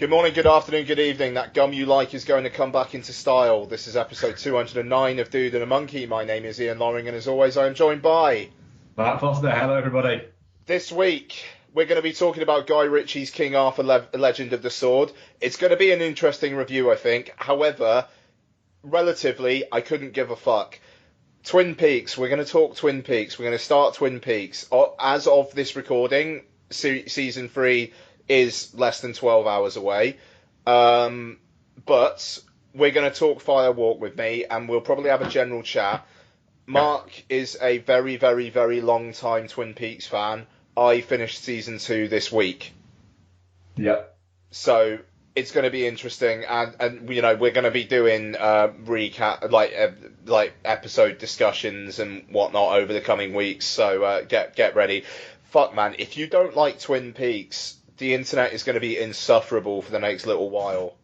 Good morning, good afternoon, good evening. That gum you like is going to come back into style. This is episode 209 of Dude and a Monkey. My name is Ian Loring, and as always, I am joined by Mark Foster. Hello, everybody. This week, we're going to be talking about Guy Ritchie's King Arthur Legend of the Sword. It's going to be an interesting review, I think. However, relatively, I couldn't give a fuck. Twin Peaks. We're going to talk Twin Peaks. We're going to start Twin Peaks. As of this recording, season 3 is less than 12 hours away. But we're going to talk Fire Walk with me, and we'll probably have a general chat. Mark is a very, very, very long time Twin Peaks fan. I finished season 2 this week. Yep. So it's going to be interesting, and you know, we're going to be doing recap, like episode discussions and whatnot over the coming weeks. So get ready. Fuck, man, if you don't like Twin Peaks, the internet is going to be insufferable for the next little while.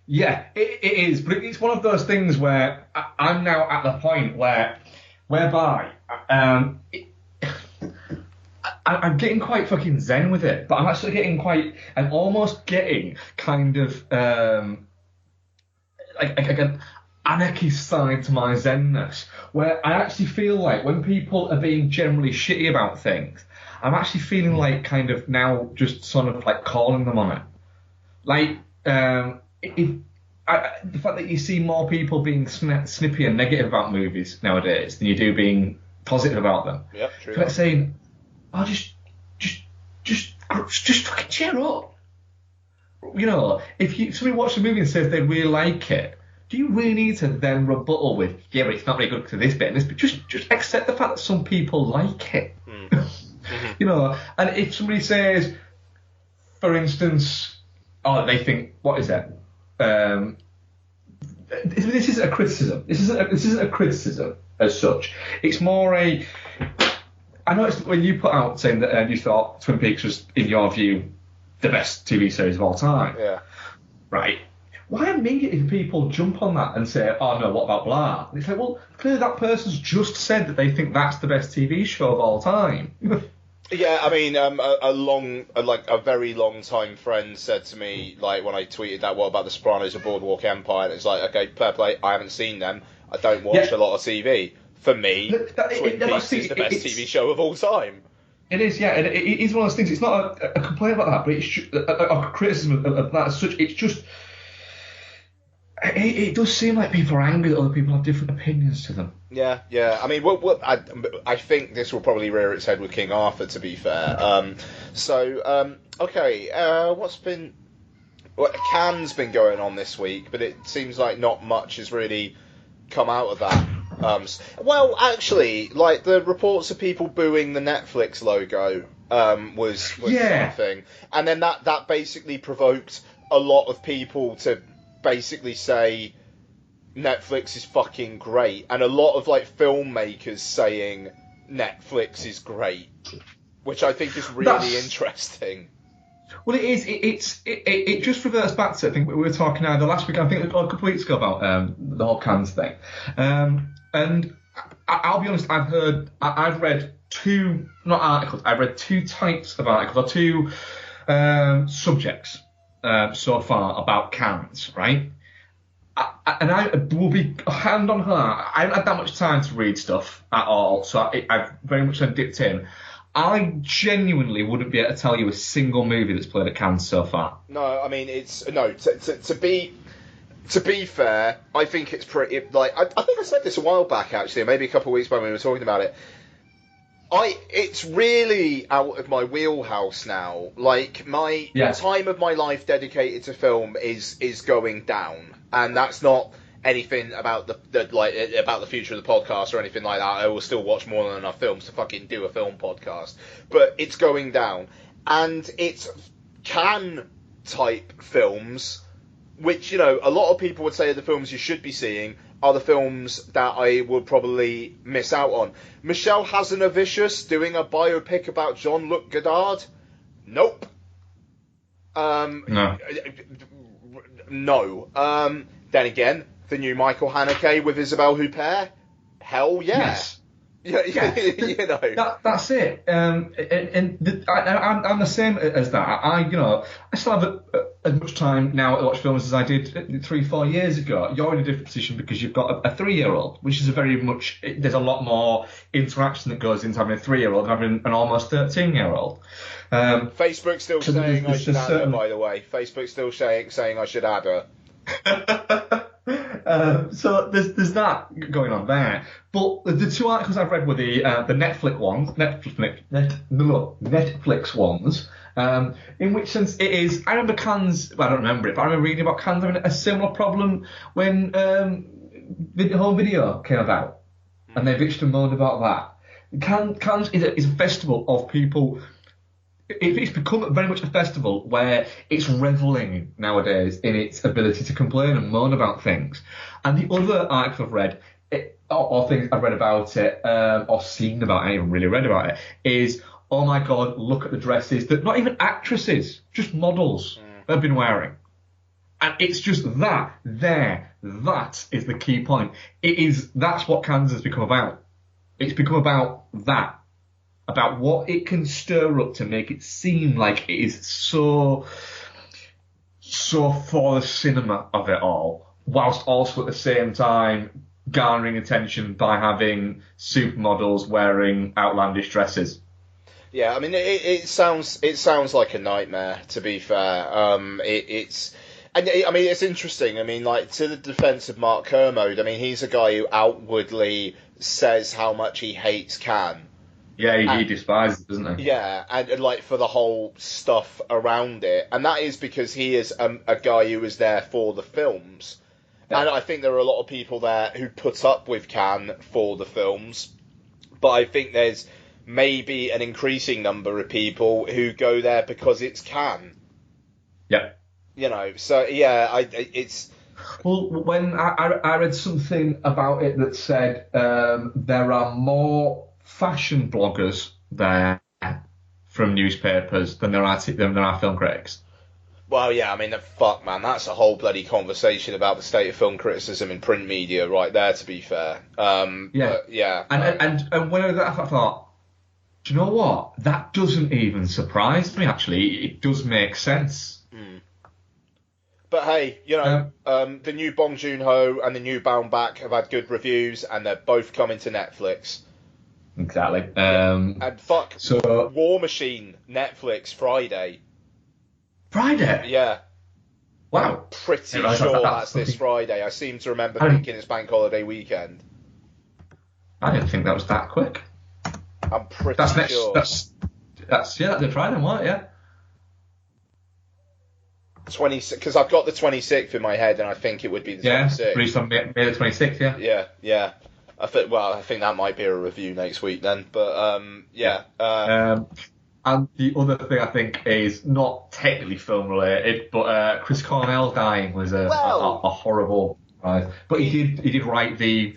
Yeah, it is, but it's one of those things where I'm now at the point whereby I'm getting quite fucking zen with it, but I'm actually getting I'm almost getting kind of like an anarchist side to my zenness, where I actually feel like when people are being generally shitty about things, I'm actually feeling like kind of now just sort of like calling them on it. Like, the fact that you see more people being snippy and negative about movies nowadays than you do being positive about them. Yep, true. Like saying, oh, just fucking cheer up. You know, if somebody watches a movie and says they really like it, do you really need to then rebuttal with, yeah, but it's not very good to this bit and this bit? Just accept the fact that some people like it. Mm-hmm. You know, and if somebody says, for instance, oh, they think, what is it? This isn't a criticism. This isn't a criticism as such. It's more I noticed when you put out saying that you thought Twin Peaks was, in your view, the best TV series of all time. Yeah. Right. Why immediately people jump on that and say, oh no, what about blah? And it's like, well, clearly that person's just said that they think that's the best TV show of all time. Yeah, I mean, a very long time friend said to me, like, when I tweeted that, what about The Sopranos or Boardwalk Empire? And it's like, okay, fair play, I haven't seen them. I don't watch a lot of TV. For me, Twin Peaks is the best TV show of all time. It is, yeah, and it is one of those things. It's not a complaint about that, but it's just a criticism of that as such. It's just, it does seem like people are angry that other people have different opinions to them. Yeah. I mean, I think this will probably rear its head with King Arthur, to be fair. Okay, Cannes been going on this week, but it seems like not much has really come out of that. Well, actually, like the reports of people booing the Netflix logo was something, and then that basically provoked a lot of people to basically say Netflix is fucking great, and a lot of like filmmakers saying Netflix is great, which I think is really interesting. Well, it is. It just reverts back to, I think we were talking either last week, I think a couple of weeks ago, about the whole Cannes thing. And I'll be honest, I've read two, not articles, I've read two types of articles, or two subjects so far about Cannes, right? And I will be hand on heart, I haven't had that much time to read stuff at all, so I've very much dipped in. I genuinely wouldn't be able to tell you a single movie that's played at Cannes so far. No, I mean, to be fair, I think it's pretty, like, I think I said this a while back, actually, maybe a couple of weeks back when we were talking about it. It's really out of my wheelhouse now. Like, my time of my life dedicated to film is going down, and that's not anything about about the future of the podcast or anything like that. I will still watch more than enough films to fucking do a film podcast, but it's going down, and it's Cannes type films, which, you know, a lot of people would say are the films you should be seeing, are the films that I would probably miss out on. Michelle Hazanavicius doing a biopic about Jean-Luc Godard? Nope. No. No. Then again, the new Michael Haneke with Isabelle Huppert? Hell yeah. Yes. Yeah. You know. That's it. I'm the same as that. I still have as much time now to watch films as I did 3-4 years ago. You're in a different position because you've got a 3-year-old, which is there's a lot more interaction that goes into having a 3-year-old than having an almost 13-year-old. Facebook's still saying I should add her, by the way. Facebook's still saying I should add her. So there's that going on there. But the 2 articles I've read were the Netflix ones, in which sense it is. I remember Cannes. Well, I don't remember it, but I remember reading about Cannes having a similar problem when home video came about, and they bitched and moaned about that. Cannes is a festival of people. It's become very much a festival where it's revelling nowadays in its ability to complain and moan about things. And the other articles I've read, or things I've read about it, or seen about it, I haven't really read about it, is, oh my God, look at the dresses that not even actresses, just models have been wearing. And it's just that is the key point. That's what Cannes has become about. It's become about that. About what it can stir up to make it seem like it is so for the cinema of it all, whilst also at the same time garnering attention by having supermodels wearing outlandish dresses. Yeah, I mean, it sounds like a nightmare, to be fair. It's interesting. I mean, like, to the defence of Mark Kermode, I mean, he's a guy who outwardly says how much he hates Cannes. Yeah, he despises it, doesn't he? Yeah, and like for the whole stuff around it, and that is because he is a guy who was there for the films, and I think there are a lot of people there who put up with Cannes for the films, but I think there's maybe an increasing number of people who go there because it's Cannes. Yeah. You know, so yeah, it's. Well, when I read something about it that said there are more fashion bloggers there from newspapers than there are film critics. Well, yeah, I mean, fuck, man, that's a whole bloody conversation about the state of film criticism in print media right there, to be fair. Yeah. And when I read that, I thought, do you know what? That doesn't even surprise me, actually. It does make sense. But hey, you know, the new Bong Joon-ho and the new Bound Back have had good reviews, and they're both coming to Netflix. Exactly. And fuck, War Machine, Netflix, Friday. Friday? Yeah. Wow. Pretty sure that's this Friday. I seem to remember thinking it's Bank Holiday weekend. I didn't think that was that quick. I'm pretty sure. That's the Friday, what? Yeah. 26, because I've got the 26th in my head, and I think it would be the 26th. Yeah, released on May the 26th, yeah. Yeah. I think that might be a review next week then, but yeah. And the other thing I think is not technically film related, but Chris Cornell dying was a horrible surprise. But he did write in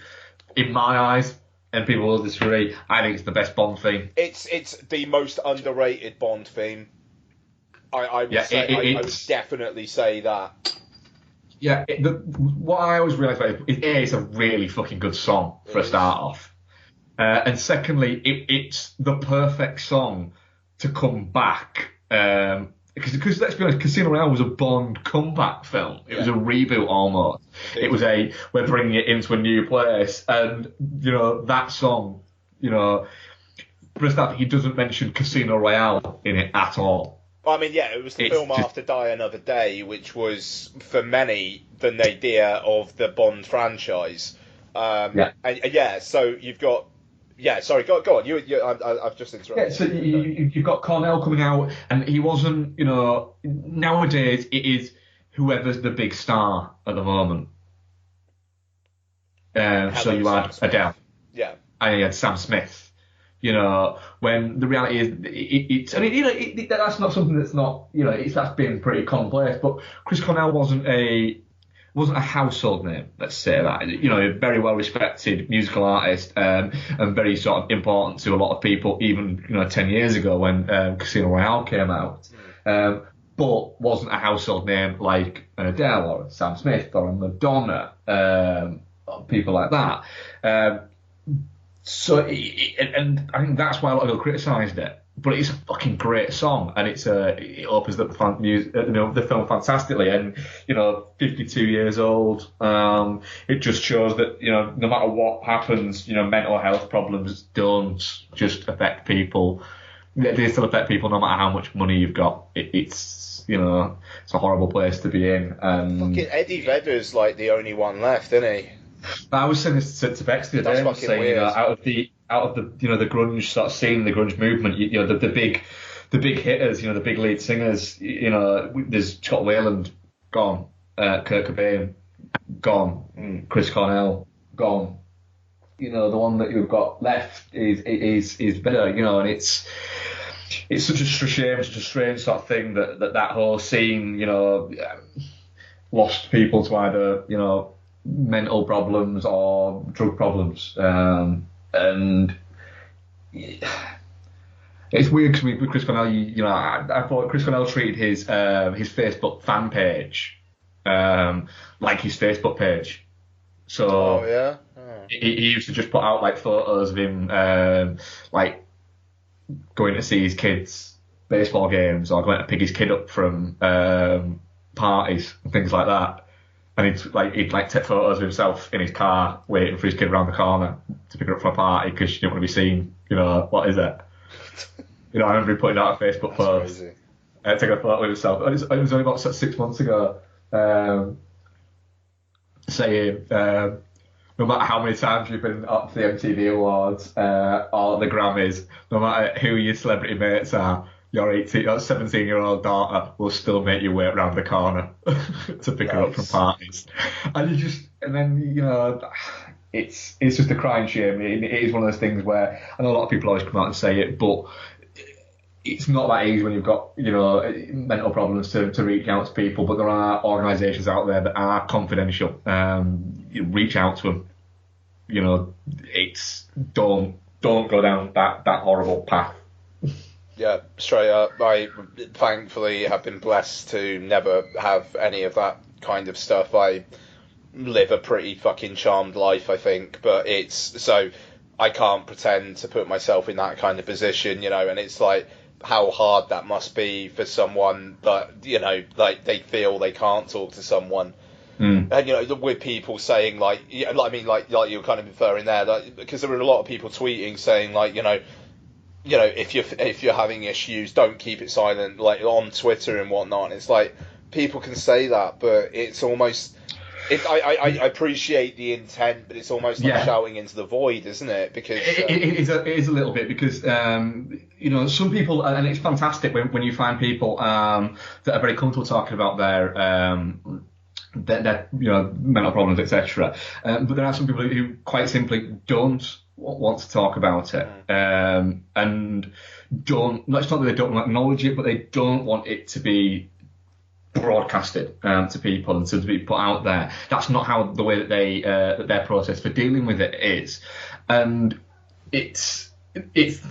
my eyes, and people will disagree, I think it's the best Bond theme. It's the most underrated Bond theme. I would definitely say that. Yeah, what I always realise about it is it's a really fucking good song for a start off. And secondly, it's the perfect song to come back. Because let's be honest, Casino Royale was a Bond comeback film. It was a reboot almost. We're bringing it into a new place. And, you know, that song, you know, for a start, he doesn't mention Casino Royale in it at all. I mean, yeah, it was the film after Die Another Day, which was, for many, the nadir of the Bond franchise. So you've got... Yeah, sorry, go on. I've just interrupted. Yeah, so you've got Cornell coming out, and he wasn't, you know... Nowadays, it is whoever's the big star at the moment. So you had Adele. Yeah. And you had Sam Smith. You know, when the reality is, that's not something that's not, you know, that's been pretty commonplace. But Chris Cornell wasn't a household name, let's say that. You know, a very well respected musical artist, and very sort of important to a lot of people, even 10 years ago when Casino Royale came out. But wasn't a household name like an Adele or a Sam Smith or a Madonna, people like that. So, and I think that's why a lot of people criticised it. But it's a fucking great song, and it opens up the film fantastically. And 52 years old, it just shows that no matter what happens, mental health problems don't just affect people. They still affect people no matter how much money you've got. It's a horrible place to be in. Fucking Eddie Vedder's like the only one left, isn't he? I was saying this to Bex the other day. I was saying, out of the the grunge sort of scene, the grunge movement, the big hitters, the big lead singers, there's Scott Weiland gone, Kurt Cobain gone, Chris Cornell gone. The one that you've got left is Vedder, and it's such a shame, such a strange sort of thing that whole scene, lost people to either mental problems or drug problems, and it's weird because with Chris Cornell, I thought Chris Cornell treated his Facebook fan page like his Facebook page. So he used to just put out like photos of him like going to see his kids' baseball games or going to pick his kid up from parties and things like that. And he'd take photos of himself in his car waiting for his kid around the corner to pick her up from a party because she didn't want to be seen. What is it? I remember him putting out a Facebook post, taking a photo of himself. It was only about 6 months ago, saying no matter how many times you've been up to the MTV Awards or the Grammys, no matter who your celebrity mates are, your 17-year-old daughter will still make you wait around the corner to pick her up from parties. And it's just a crying shame. It is one of those things where I know a lot of people always come out and say it, but it's not that easy when you've got mental problems to reach out to people. But there are organisations out there that are confidential. Reach out to them. It's don't go down that horrible path. Yeah, straight up. I thankfully have been blessed to never have any of that kind of stuff. I live a pretty fucking charmed life, I think, but so I can't pretend to put myself in that kind of position, and it's like how hard that must be for someone that, they feel they can't talk to someone. And, with people saying like you were kind of inferring there, because there were a lot of people tweeting saying like, if you're having issues, don't keep it silent, like on Twitter and whatnot. And it's like people can say that, but it's almost. I appreciate the intent, but it's almost like shouting into the void, isn't it? Because it is a little bit because some people, and it's fantastic when you find people that are very comfortable talking about their mental problems, etc. But there are some people who quite simply don't want to talk about it, and don't. It's not that they don't acknowledge it, but they don't want it to be broadcasted to people and to be put out there. That's not how the way that that their process for dealing with it is, and it's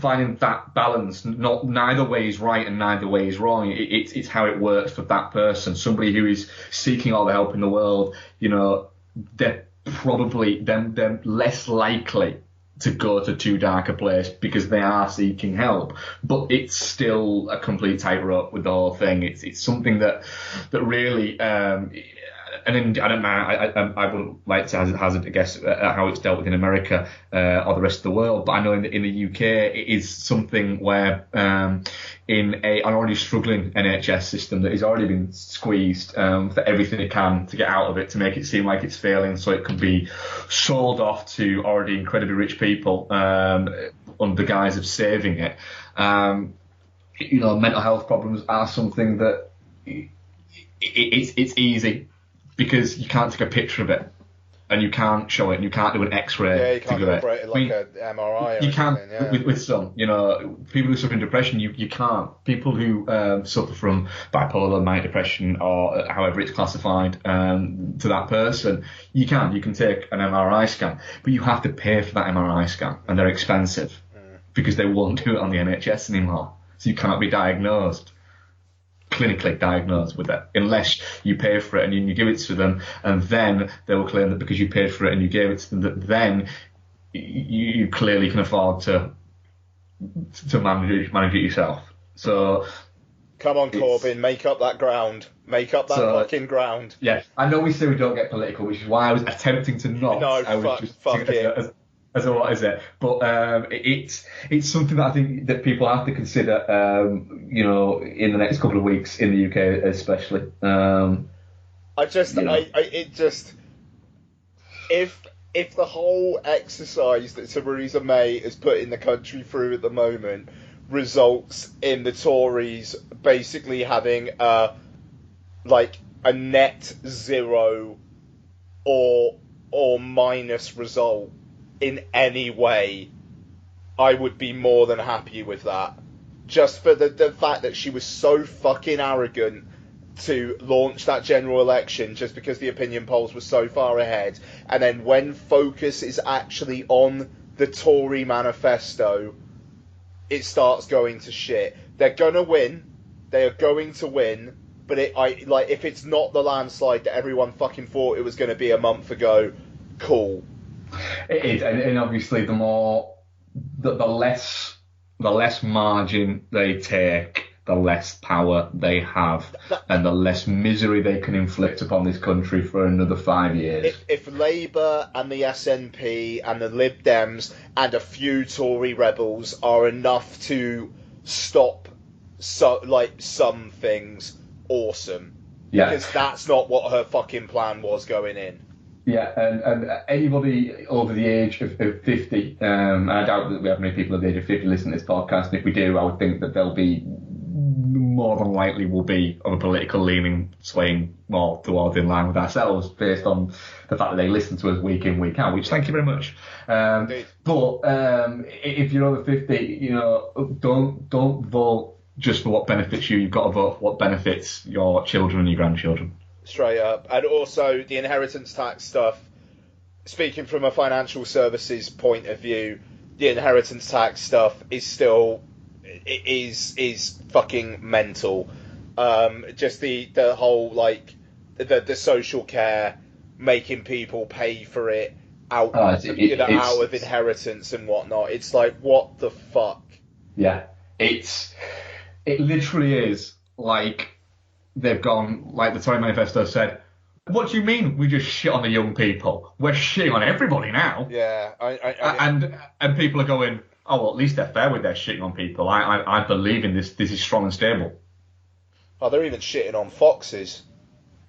finding that balance. Neither way is right and neither way is wrong. It's how it works for that person. Somebody who is seeking all the help in the world, they're probably they're less likely to go to too dark a place because they are seeking help, but it's still a complete tightrope with the whole thing. It's something that really, and I don't know, I wouldn't like to hazard a guess at how it's dealt with in America or the rest of the world, but I know in the UK it is something where in an already struggling NHS system that has already been squeezed for everything it can to get out of it, to make it seem like it's failing so it can be sold off to already incredibly rich people under the guise of saving it. Mental health problems are something that it's easy because you can't take a picture of it and you can't show it and you can't do an X-ray. Yeah, you can't operate it like an MRI. You can with some, people who suffer from depression, you can't. People who suffer from bipolar, manic depression, or however it's classified to that person, you can take an MRI scan, but you have to pay for that MRI scan, and they're expensive because they won't do it on the NHS anymore. So you cannot be clinically diagnosed with it unless you pay for it and you give it to them, and then they will claim that because you paid for it and you gave it to them, that then you clearly can afford to manage it yourself. So come on, Corbyn, make up that ground. Make up that fucking ground. Yeah, I know we say we don't get political, which is why I was attempting to not. No, I was fuck it. As a what is it? But it's something that I think that people have to consider. In the next couple of weeks in the UK, especially. If the whole exercise that Theresa May has put in the country through at the moment results in the Tories basically having a net zero or minus result in any way, I would be more than happy with that. Just for the fact that she was so fucking arrogant to launch that general election just because the opinion polls were so far ahead, and then when focus is actually on the Tory manifesto, it starts going to shit. They're gonna win. They are going to win. But if it's not the landslide that everyone fucking thought it was going to be a month ago, cool. It is, and obviously the less margin they take, the less power they have, and the less misery they can inflict upon this country for another 5 years. If Labour and the SNP and the Lib Dems and a few Tory rebels are enough to stop some things, awesome. Yeah. Because that's not what her fucking plan was going in. Yeah, and anybody over the age of 50, I doubt that we have many people over the age of 50 listening to this podcast, and if we do, I would think that they'll be more than likely will be of a political leaning swaying more towards in line with ourselves based on the fact that they listen to us week in, week out, which thank you very much. But if you're over 50, don't vote just for what benefits you. You've got to vote for what benefits your children and your grandchildren. Straight up. And also the inheritance tax stuff, speaking from a financial services point of view, the inheritance tax stuff is still is fucking mental. Just the whole the social care, making people pay for it out of inheritance and whatnot. It's like, what the fuck? Yeah, it literally is like they've gone, like the Tory manifesto said, what do you mean we just shit on the young people? We're shitting on everybody now. Yeah, and people are going, oh, well, at least they're fair with their shitting on people. I believe in this. This is strong and stable. Oh, they're even shitting on foxes.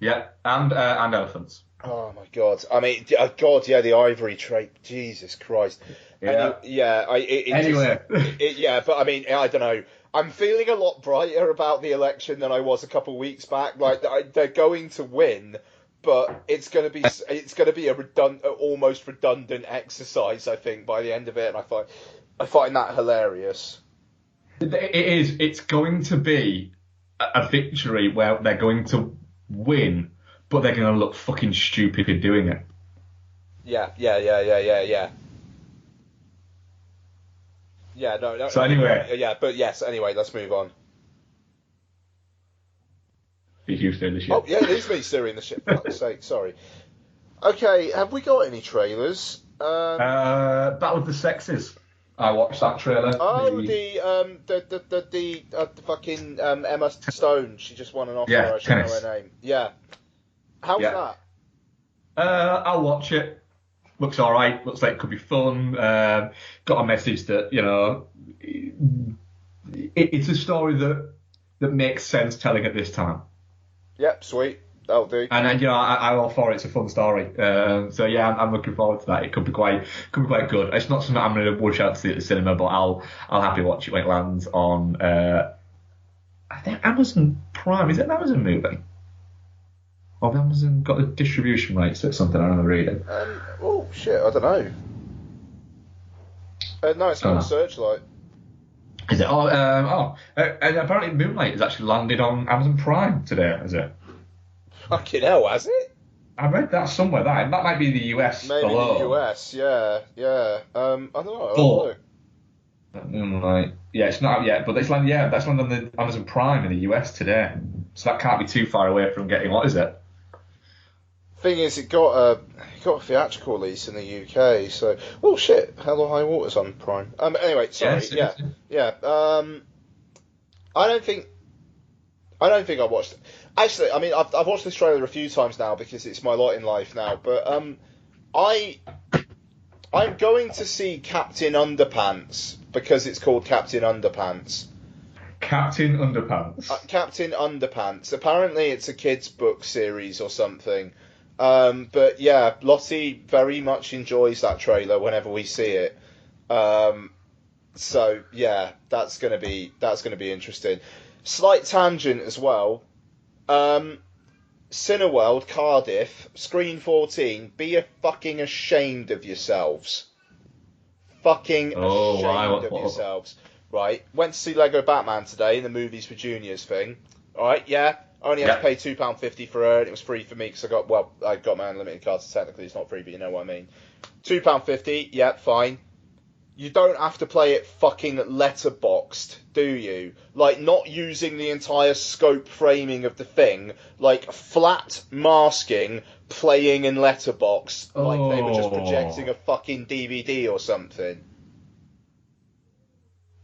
Yeah, and elephants. Oh my god! I mean, the ivory trade. Jesus Christ. Yeah. Anyway. But I mean, I don't know. I'm feeling a lot brighter about the election than I was a couple of weeks back. Like, they're going to win, but it's going to be a almost redundant exercise, I think, by the end of it. And I find that hilarious. It is. It's going to be a victory where they're going to win, but they're going to look fucking stupid in doing it. Yeah. Yeah, no. So anyway. Yeah, but yes, anyway, let's move on. It's you steering the ship. Oh, yeah, it is me steering the ship, for fuck's sake, sorry. Okay, have we got any trailers? Battle of the Sexes. I watched that trailer. Oh, the fucking Emma Stone. She just won an Oscar. Yeah, I should know her name. Yeah. How's that? I'll watch it. Looks alright. Looks like it could be fun. Got a message that, it's a story that makes sense telling at this time. Yep, sweet. That'll do. And I'm all for it. It's a fun story. So yeah, I'm looking forward to that. It could be quite good. It's not something I'm going to rush out to see at the cinema, but I'll happily watch it when it lands on. I think Amazon Prime. Is it an Amazon movie? Or have Amazon got the distribution rights? That's something I remember reading. Oh shit, I don't know. No, it's not on Searchlight. Is it? And apparently Moonlight has actually landed on Amazon Prime today. Is it? Fucking hell, has it? I read that somewhere. That might be the US. Maybe alone. the US, yeah. I don't know. Moonlight. Yeah, it's not out yet, but that's landed on the Amazon Prime in the US today. So that can't be too far away from getting. What is it? thing is, it got a theatrical release in the UK. So, oh shit, Hell or High Water's on Prime. Anyway, sorry. Yes, Yeah. I don't think I watched it. Actually, I mean, I've watched this trailer a few times now because it's my lot in life now. But I'm going to see Captain Underpants because it's called Captain Underpants. Captain Underpants. Captain Underpants. Apparently, it's a kids' book series or something. But yeah, Lottie very much enjoys that trailer whenever we see it. So yeah, that's gonna be interesting. Slight tangent as well. Cineworld Cardiff, Screen 14. Be a fucking ashamed of yourselves. Fucking ashamed of yourselves. Right, went to see Lego Batman today in the Movies for Juniors thing. Alright, yeah, I only had to pay £2.50 for it. It was free for me because I got my unlimited card, so technically it's not free, but you know what I mean. £2.50, yeah, fine. You don't have to play it fucking letterboxed, do you? Like, not using the entire scope framing of the thing, like flat masking, playing in letterbox, like they were just projecting a fucking DVD or something.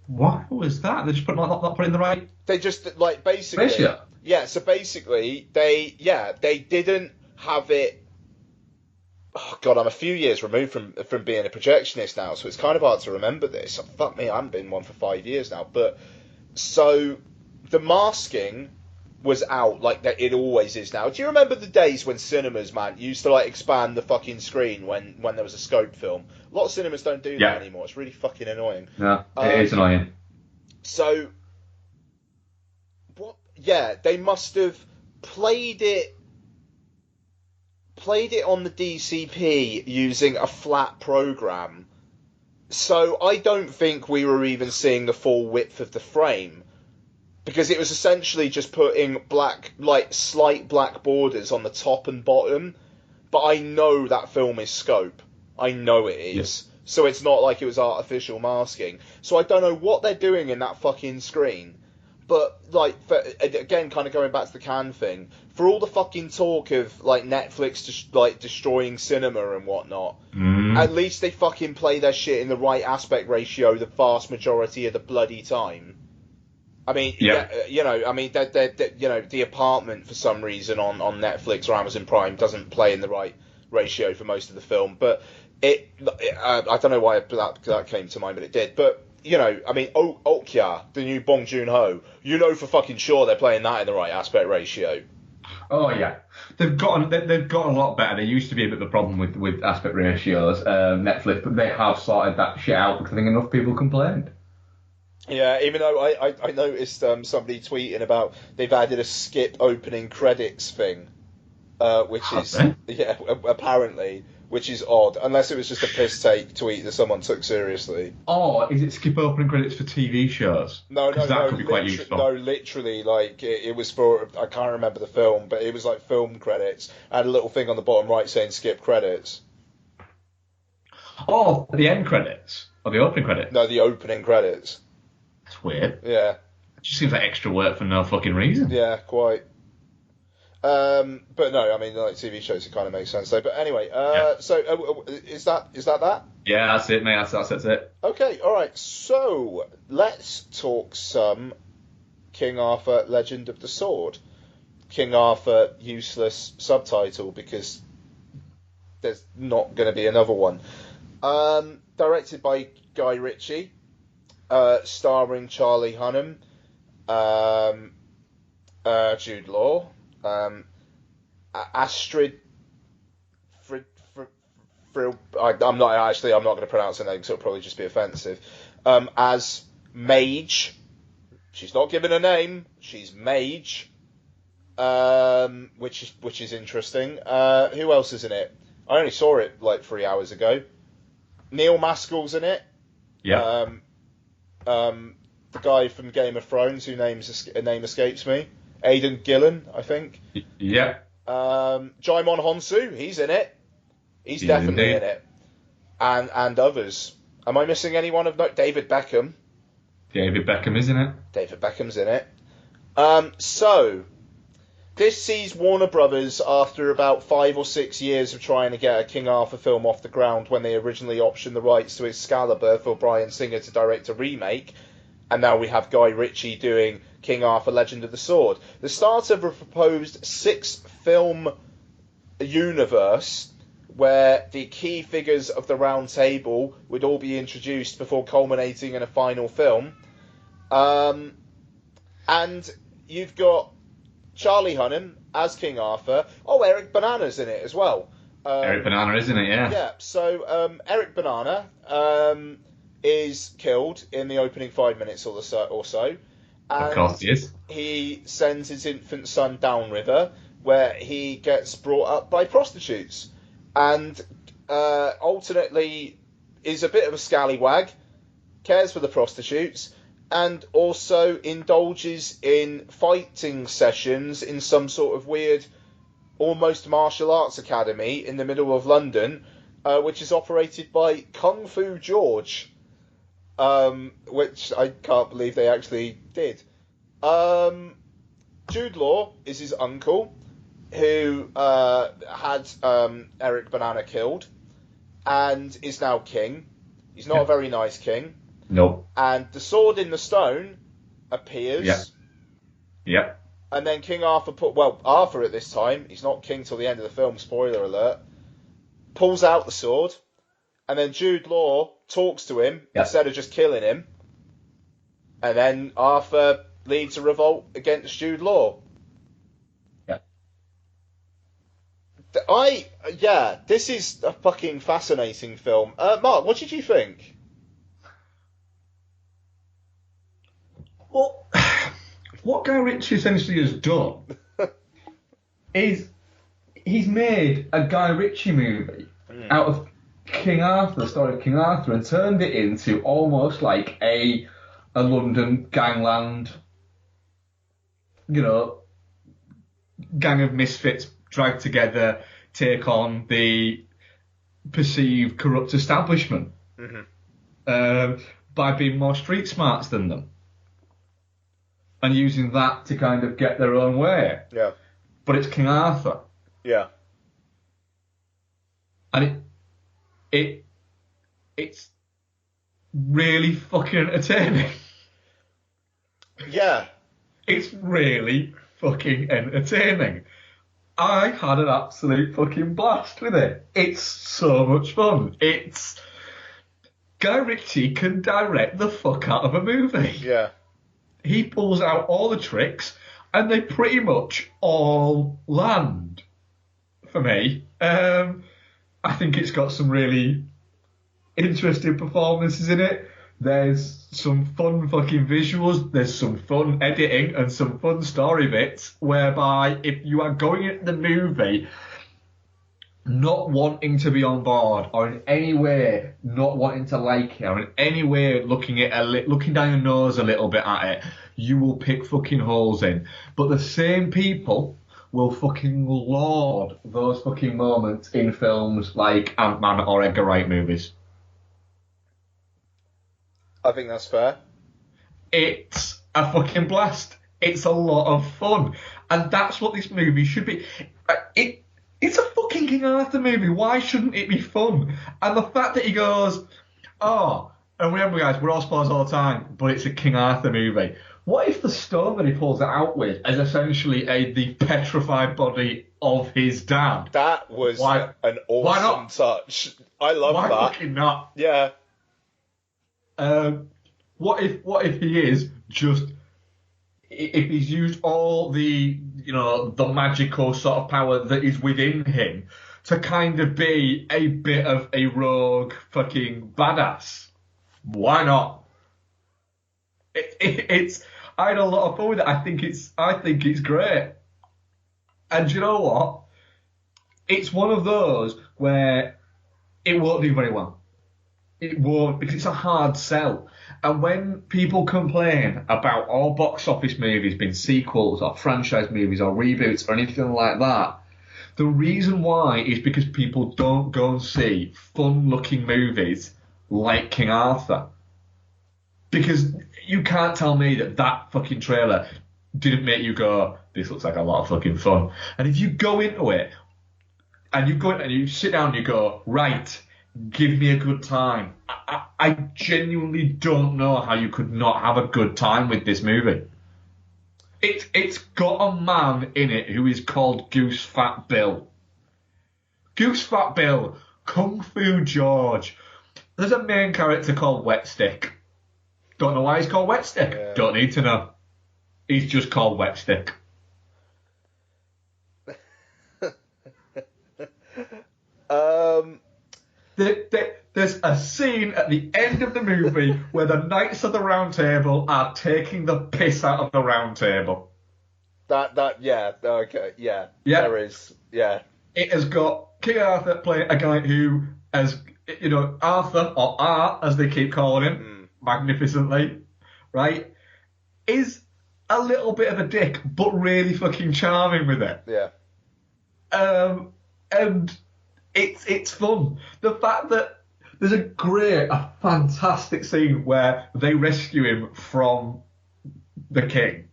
Why was that? They just not put in the right. They just basically. Ratio? Yeah. So basically, they didn't have it. Oh God, I'm a few years removed from being a projectionist now, so it's kind of hard to remember this. Fuck me, I haven't been one for 5 years now. But so the masking was out like that. It always is now. Do you remember the days when cinemas, man, used to expand the fucking screen when there was a scope film? A lot of cinemas don't do that anymore. It's really fucking annoying. Yeah, it is annoying. So, what? Yeah, they must have played it on the DCP using a flat program. So I don't think we were even seeing the full width of the frame. Because it was essentially just putting slight black borders on the top and bottom. But I know that film is scope. I know it is. Yes. So it's not like it was artificial masking. So I don't know what they're doing in that fucking screen. But, again, kind of going back to the Cannes thing, for all the fucking talk of, Netflix destroying cinema and whatnot, at least they fucking play their shit in the right aspect ratio the vast majority of the bloody time. I mean, The Apartment, for some reason, on Netflix or Amazon Prime, doesn't play in the right ratio for most of the film. But I don't know why that came to mind, but it did. But, Okja, the new Bong Joon-ho, for fucking sure they're playing that in the right aspect ratio. Oh, yeah. They've got a lot better. There used to be a bit of a problem with aspect ratios, Netflix, but they have sorted that shit out because I think enough people complained. Yeah, even though I noticed somebody tweeting about they've added a skip opening credits thing, which is apparently, which is odd, unless it was just a piss take tweet that someone took seriously. Oh, is it skip opening credits for TV shows? No, that could be quite useful. No, literally, it was for, I can't remember the film, but it was like film credits. I had a little thing on the bottom right saying skip credits. Oh, the end credits or the opening credits? No, the opening credits. That's weird. Yeah. It just seems like extra work for no fucking reason. Yeah, quite. But no, I mean, TV shows, it kind of makes sense though. But anyway, so is that? Yeah, that's it, mate. That's it. Okay, all right. So let's talk some King Arthur: Legend of the Sword. King Arthur, useless subtitle because there's not going to be another one. Directed by Guy Ritchie. Starring Charlie Hunnam, Jude Law, Astrid. I'm not going to pronounce her name, so it'll probably just be offensive. As Mage, she's not given a name. She's Mage, which is interesting. Who else is in it? I only saw it 3 hours ago. Neil Maskell's in it. Yeah. The guy from Game of Thrones, whose name escapes me, Aidan Gillen, I think. Yeah. Jaimon Honsu, he's in it. He's definitely in it. And others. Am I missing anyone of note? David Beckham. David Beckham is in it. David Beckham's in it. So This sees Warner Brothers, after about 5 or 6 years of trying to get a King Arthur film off the ground when they originally optioned the rights to Excalibur for Bryan Singer to direct a remake, and now we have Guy Ritchie doing King Arthur Legend of the Sword. The start of a proposed 6-film universe where the key figures of the Round Table would all be introduced before culminating in a final film. And you've got Charlie Hunnam as King Arthur. Oh, Eric Bananas in it as well. Eric Banana, isn't it? Yeah. Yeah, so Eric Banana is killed in the opening 5 minutes or so. And Of course he is. he sends his infant son downriver, where he gets brought up by prostitutes. And alternately is a bit of a scallywag, cares for the prostitutes, and also indulges in fighting sessions in some sort of weird, almost martial arts academy in the middle of London, which is operated by Kung Fu George, which I can't believe they actually did. Jude Law is his uncle, who had Eric Banana killed, and is now king. He's not a very nice king. Nope. And the sword in the stone appears. Yep. Yep. And then King Arthur Arthur at this time, he's not king till the end of the film, spoiler alert, pulls out the sword, and then Jude Law talks to him instead of just killing him. And then Arthur leads a revolt against Jude Law. This is a fucking fascinating film. Mark, what did you think? Well, what Guy Ritchie essentially has done is he's made a Guy Ritchie movie out of King Arthur, the story of King Arthur, and turned it into almost like a London gangland, gang of misfits dragged together, take on the perceived corrupt establishment by being more street smarts than them and using that to kind of get their own way. Yeah. But it's King Arthur. Yeah. And it's really fucking entertaining. Yeah. It's really fucking entertaining. I had an absolute fucking blast with it. It's so much fun. Guy Ritchie can direct the fuck out of a movie. Yeah. He pulls out all the tricks, and they pretty much all land for me. I think it's got some really interesting performances in it. There's some fun fucking visuals, there's some fun editing and some fun story bits, whereby if you are going into the movie not wanting to be on board, or in any way not wanting to like it, or in any way looking down your nose a little bit at it, you will pick fucking holes in. But the same people will fucking laud those fucking moments in films like Ant-Man or Edgar Wright movies. I think that's fair. It's a fucking blast. It's a lot of fun. And that's what this movie should be. It's a fucking King Arthur movie. Why shouldn't it be fun? And the fact that he goes, and remember guys, we're all spoilers all the time, but it's a King Arthur movie. What if the stone that he pulls it out with is essentially the petrified body of his dad? That was an awesome touch. I love that. Why fucking not? Yeah. What if he is just, if he's used all the magical sort of power that is within him to kind of be a bit of a rogue fucking badass? Why not? I had a lot of fun with it. I think it's great. And you know what? It's one of those where it won't do very well. It won't, because it's a hard sell. And when people complain about all box office movies being sequels or franchise movies or reboots or anything like that, the reason why is because people don't go and see fun-looking movies like King Arthur. Because you can't tell me that fucking trailer didn't make you go, this looks like a lot of fucking fun. And if you go into it, and you sit down and you go, right, give me a good time. I genuinely don't know how you could not have a good time with this movie. It's got a man in it who is called Goose Fat Bill. Goose Fat Bill, Kung Fu George. There's a main character called Wet Stick. Don't know why he's called Wet Stick. Yeah. Don't need to know. He's just called Wet Stick. There's a scene at the end of the movie where the Knights of the Round Table are taking the piss out of the Round Table. Yeah. There is, yeah. It has got King Arthur playing a guy who has, Arthur, or Art, as they keep calling him, magnificently, right, is a little bit of a dick, but really fucking charming with it. Yeah. And it's fun. The fact that there's a fantastic scene where they rescue him from the king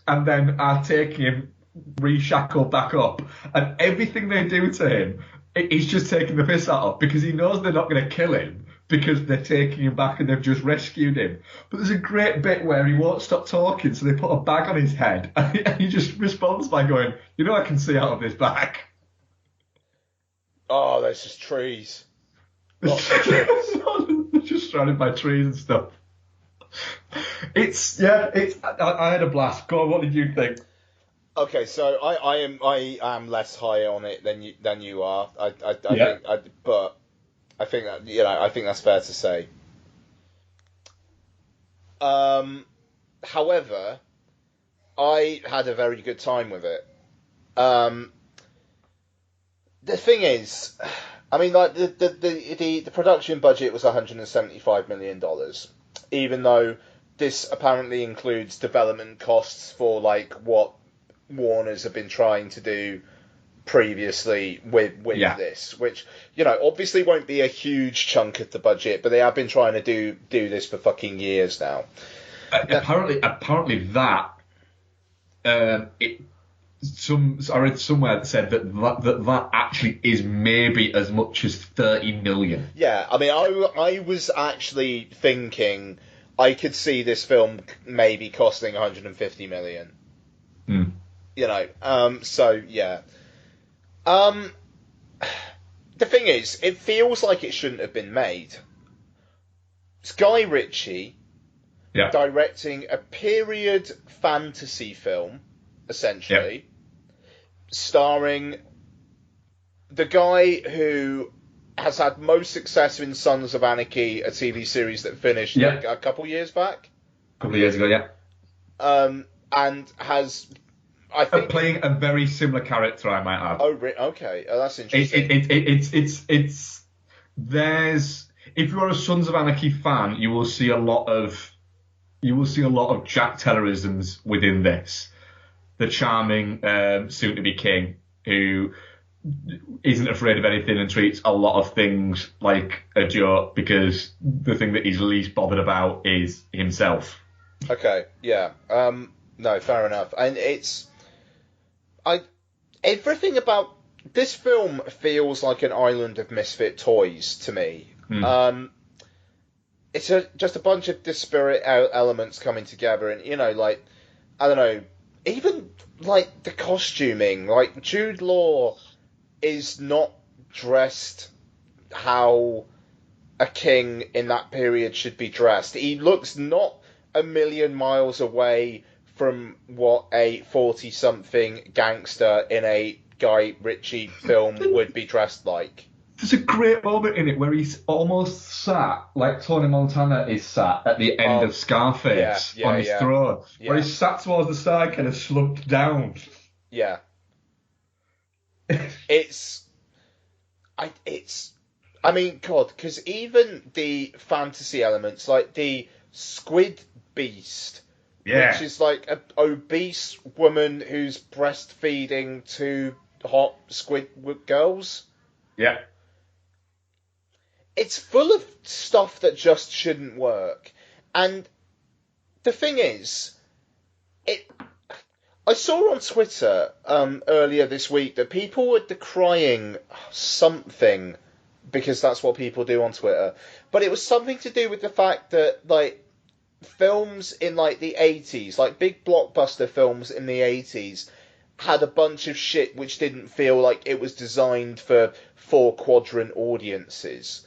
and then are taking him reshackled back up, and everything they do to him, he's just taking the piss out of, because he knows they're not going to kill him because they're taking him back and they've just rescued him. But there's a great bit where he won't stop talking, so they put a bag on his head and he just responds by going, I can see out of this bag. Oh, there's just trees. They're just surrounded by trees and stuff. I had a blast. Go on, what did you think? Okay, so I am less high on it than you are. I think that I think that's fair to say. However, I had a very good time with it. The thing is, I mean, like the production budget was $175 million, even though this apparently includes development costs for like what Warner's have been trying to do previously with this, which obviously won't be a huge chunk of the budget, but they have been trying to do this for fucking years now. Apparently that I read somewhere that said that actually is maybe as much as 30 million. Yeah, I mean, I was actually thinking I could see this film maybe costing 150 million. So yeah. The thing is, it feels like it shouldn't have been made. It's Guy Ritchie directing a period fantasy film, essentially, starring the guy who has had most success in Sons of Anarchy, a TV series that finished a couple years back. A couple of years ago, yeah. And has, I think, playing a very similar character, I might add. Oh, okay. Oh, that's interesting. It's there's, if you're a Sons of Anarchy fan, you will see a lot of Jack Tellerisms within this. The charming soon-to-be king who isn't afraid of anything and treats a lot of things like a joke because the thing that he's least bothered about is himself. Okay, yeah. No, fair enough. And everything about this film feels like an island of misfit toys to me. It's just a bunch of disparate elements coming together, and I don't know, even like the costuming, like Jude Law is not dressed how a king in that period should be dressed. He looks not a million miles away from what a 40-something gangster in a Guy Ritchie film would be dressed like. There's a great moment in it where he's almost sat like Tony Montana is sat at the end of Scarface on his throne, where he's sat towards the side, kind of slumped down. Yeah. I mean, God, because even the fantasy elements, like the squid beast, which is like an obese woman who's breastfeeding two hot squid girls. Yeah. It's full of stuff that just shouldn't work. And the thing is, I saw on Twitter earlier this week that people were decrying something because that's what people do on Twitter, but it was something to do with the fact that like films in like the 80s, like big blockbuster films in the 80s, had a bunch of shit which didn't feel like it was designed for four quadrant audiences,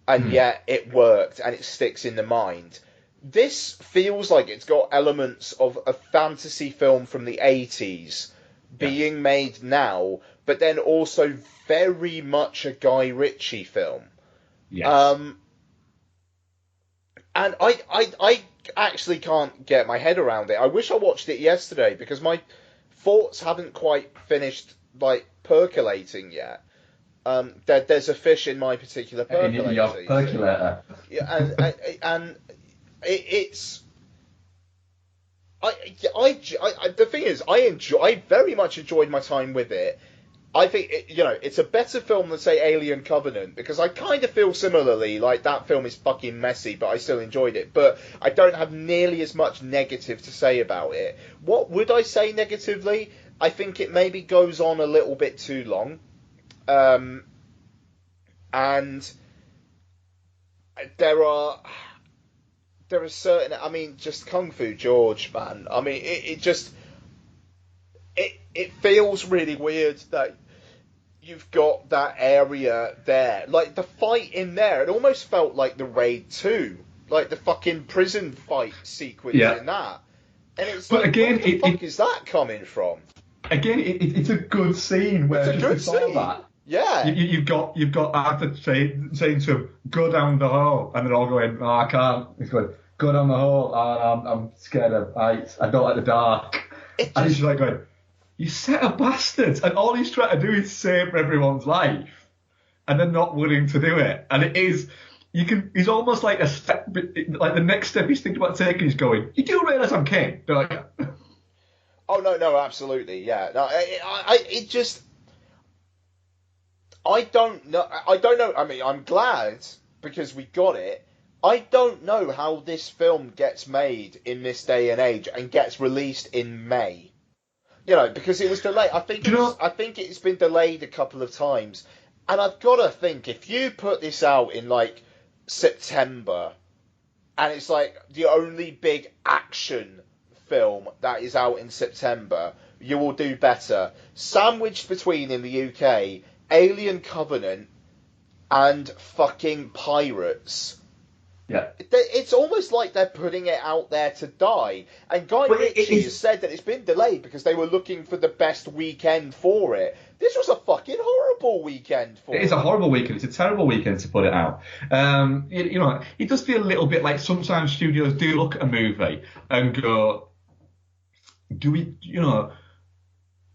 and yet it worked and it sticks in the mind. This feels like it's got elements of a fantasy film from the 80s being made now, but then also very much a Guy Ritchie film. Yes. And I actually can't get my head around it. I wish I watched it yesterday because my thoughts haven't quite finished like percolating yet. There's a fish in my particular percolator. In your percolator. Yeah, and it's. The thing is, I very much enjoyed my time with it. I think it's a better film than say Alien Covenant because I kind of feel similarly. Like that film is fucking messy, but I still enjoyed it. But I don't have nearly as much negative to say about it. What would I say negatively? I think it maybe goes on a little bit too long, and there are certain. I mean, just Kung Fu George, man. I mean, it feels really weird that you've got that area there. Like, the fight in there, it almost felt like the Raid 2. Like, the fucking prison fight sequence in that. And it's but like, again, where the fuck is that coming from? Again, it's a good scene where it's a good scene. That, yeah. You've got Arthur saying to him, go down the hole. And they're all going, oh, I can't. He's going, go down the hole. Oh, I'm scared of heights. I don't like the dark. And he's just like going, you set of bastards, and all he's trying to do is save everyone's life, and they're not willing to do it. And it is, he's almost like a step, like the next step he's thinking about taking. He's going, you do realise I'm king? They're like, oh no, absolutely, yeah. No, it just, I don't know. I mean, I'm glad because we got it. I don't know how this film gets made in this day and age and gets released in May. Because it was delayed. I think it's been delayed a couple of times, and I've got to think if you put this out in like September, and it's like the only big action film that is out in September, you will do better. Sandwiched between in the UK, Alien Covenant and fucking Pirates. yeah. It's almost like they're putting it out there to die. And Guy Ritchie has said that it's been delayed because they were looking for the best weekend for it. This was a fucking horrible weekend for it. It is a horrible weekend. It's a terrible weekend to put it out. It does feel a little bit like sometimes studios do look at a movie and go, do we,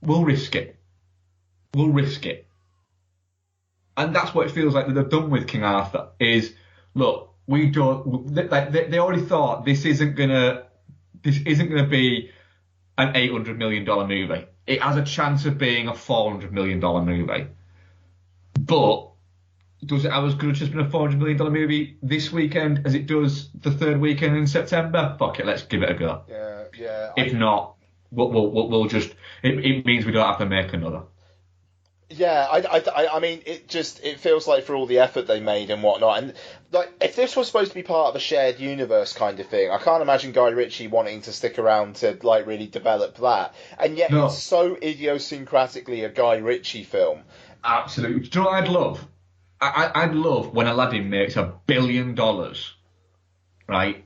we'll risk it. We'll risk it. And that's what it feels like that they've done with King Arthur is, look, we don't. They already thought this isn't gonna be an $800 million movie. It has a chance of being a $400 million movie, but does it have as good a chance of being a $400 million movie this weekend as it does the third weekend in September? Fuck it, let's give it a go. Yeah. If not, we'll just. It means we don't have to make another. Yeah, I mean, it feels like for all the effort they made and whatnot, and like if this was supposed to be part of a shared universe kind of thing, I can't imagine Guy Ritchie wanting to stick around to like really develop that, and yet it's so idiosyncratically a Guy Ritchie film. Absolutely. Do you know what I'd love? I'd love when Aladdin makes $1 billion, right?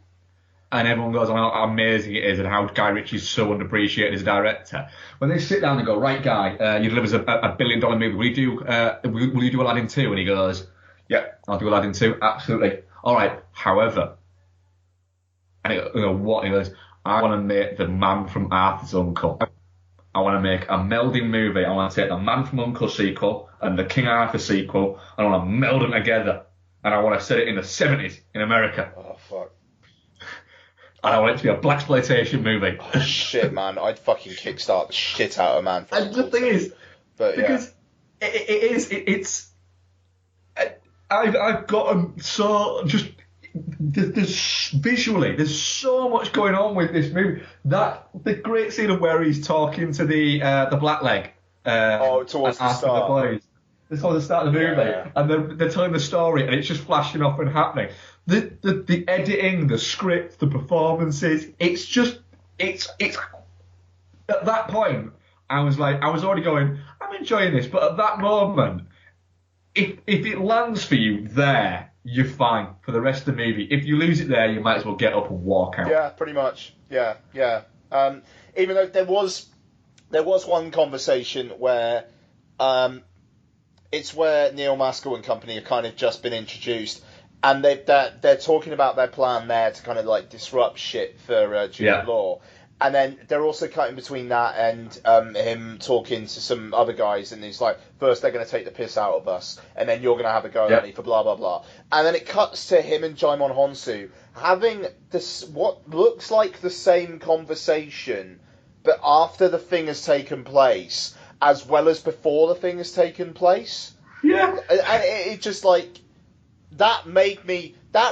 And everyone goes on how amazing it is and how Guy Ritchie's so underappreciated as a director. When they sit down and go, right, Guy, you deliver us $1 billion movie. Will you do Aladdin 2? And he goes, yeah, I'll do Aladdin 2. Absolutely. All right. However, and he goes, what? And he goes, I want to make The Man from Arthur's Uncle. I want to make a melding movie. I want to take the Man from U.N.C.L.E. sequel and the King Arthur sequel, and I want to meld them together. And I want to set it in the 70s in America. Oh, fuck. And I want it to be a blaxploitation movie. Oh, shit, man. I'd fucking kickstart the shit out of Man from And the thing is, because it's I've gotten so just visually, there's so much going on with this movie. That the great scene of where he's talking to the blackleg. Towards the start. The boys. It's towards the start of the movie, Yeah. and they're telling the story, and it's just flashing off and happening. The editing, the script, the performances, it's at that point, I was already going, I'm enjoying this, but at that moment, if it lands for you there, you're fine for the rest of the movie. If you lose it there, you might as well get up and walk out. Yeah, pretty much. Yeah. Even though there was one conversation where it's where Neil Maskell and company have kind of just been introduced, and they're talking about their plan there to kind of like disrupt shit for Jude Law. And then they're also cutting between that and him talking to some other guys, and he's like, first they're going to take the piss out of us, and then you're going to have a go at me for blah, blah, blah. And then it cuts to him and Jaimon Honsu having this, what looks like the same conversation, but after the thing has taken place, as well as before the thing has taken place. Yeah. And it just like, that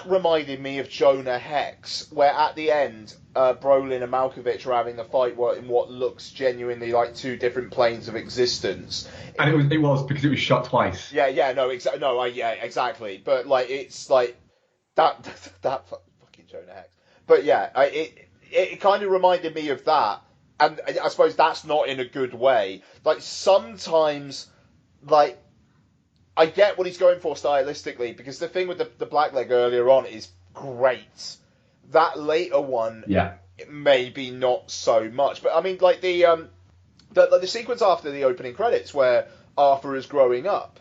reminded me of Jonah Hex, where at the end, Brolin and Malkovich are having a fight in what looks genuinely like two different planes of existence. And it was because it was shot twice. Exactly. But like, it's like that fucking Jonah Hex. But yeah, it kind of reminded me of that, and I suppose that's not in a good way. Like sometimes, like, I get what he's going for stylistically, because the thing with the blackleg earlier on is great. That later one, maybe not so much. But I mean, like the sequence after the opening credits where Arthur is growing up,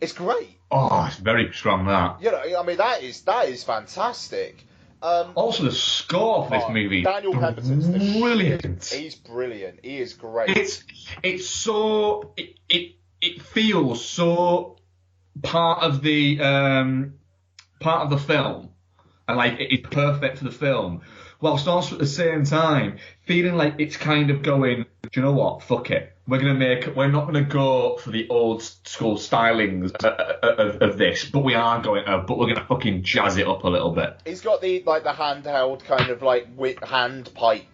it's great. Oh, it's very strong, that. You know, I mean, that is fantastic. Also, the score for this movie, Daniel Pemberton's brilliant. He's brilliant. He is great. It's so it feels so part of the film, and like it's perfect for the film, whilst also at the same time feeling like it's kind of going, do you know what, fuck it, we're not gonna go for the old school stylings of this, but we're gonna fucking jazz it up a little bit. He's got the handheld kind of like hand pipe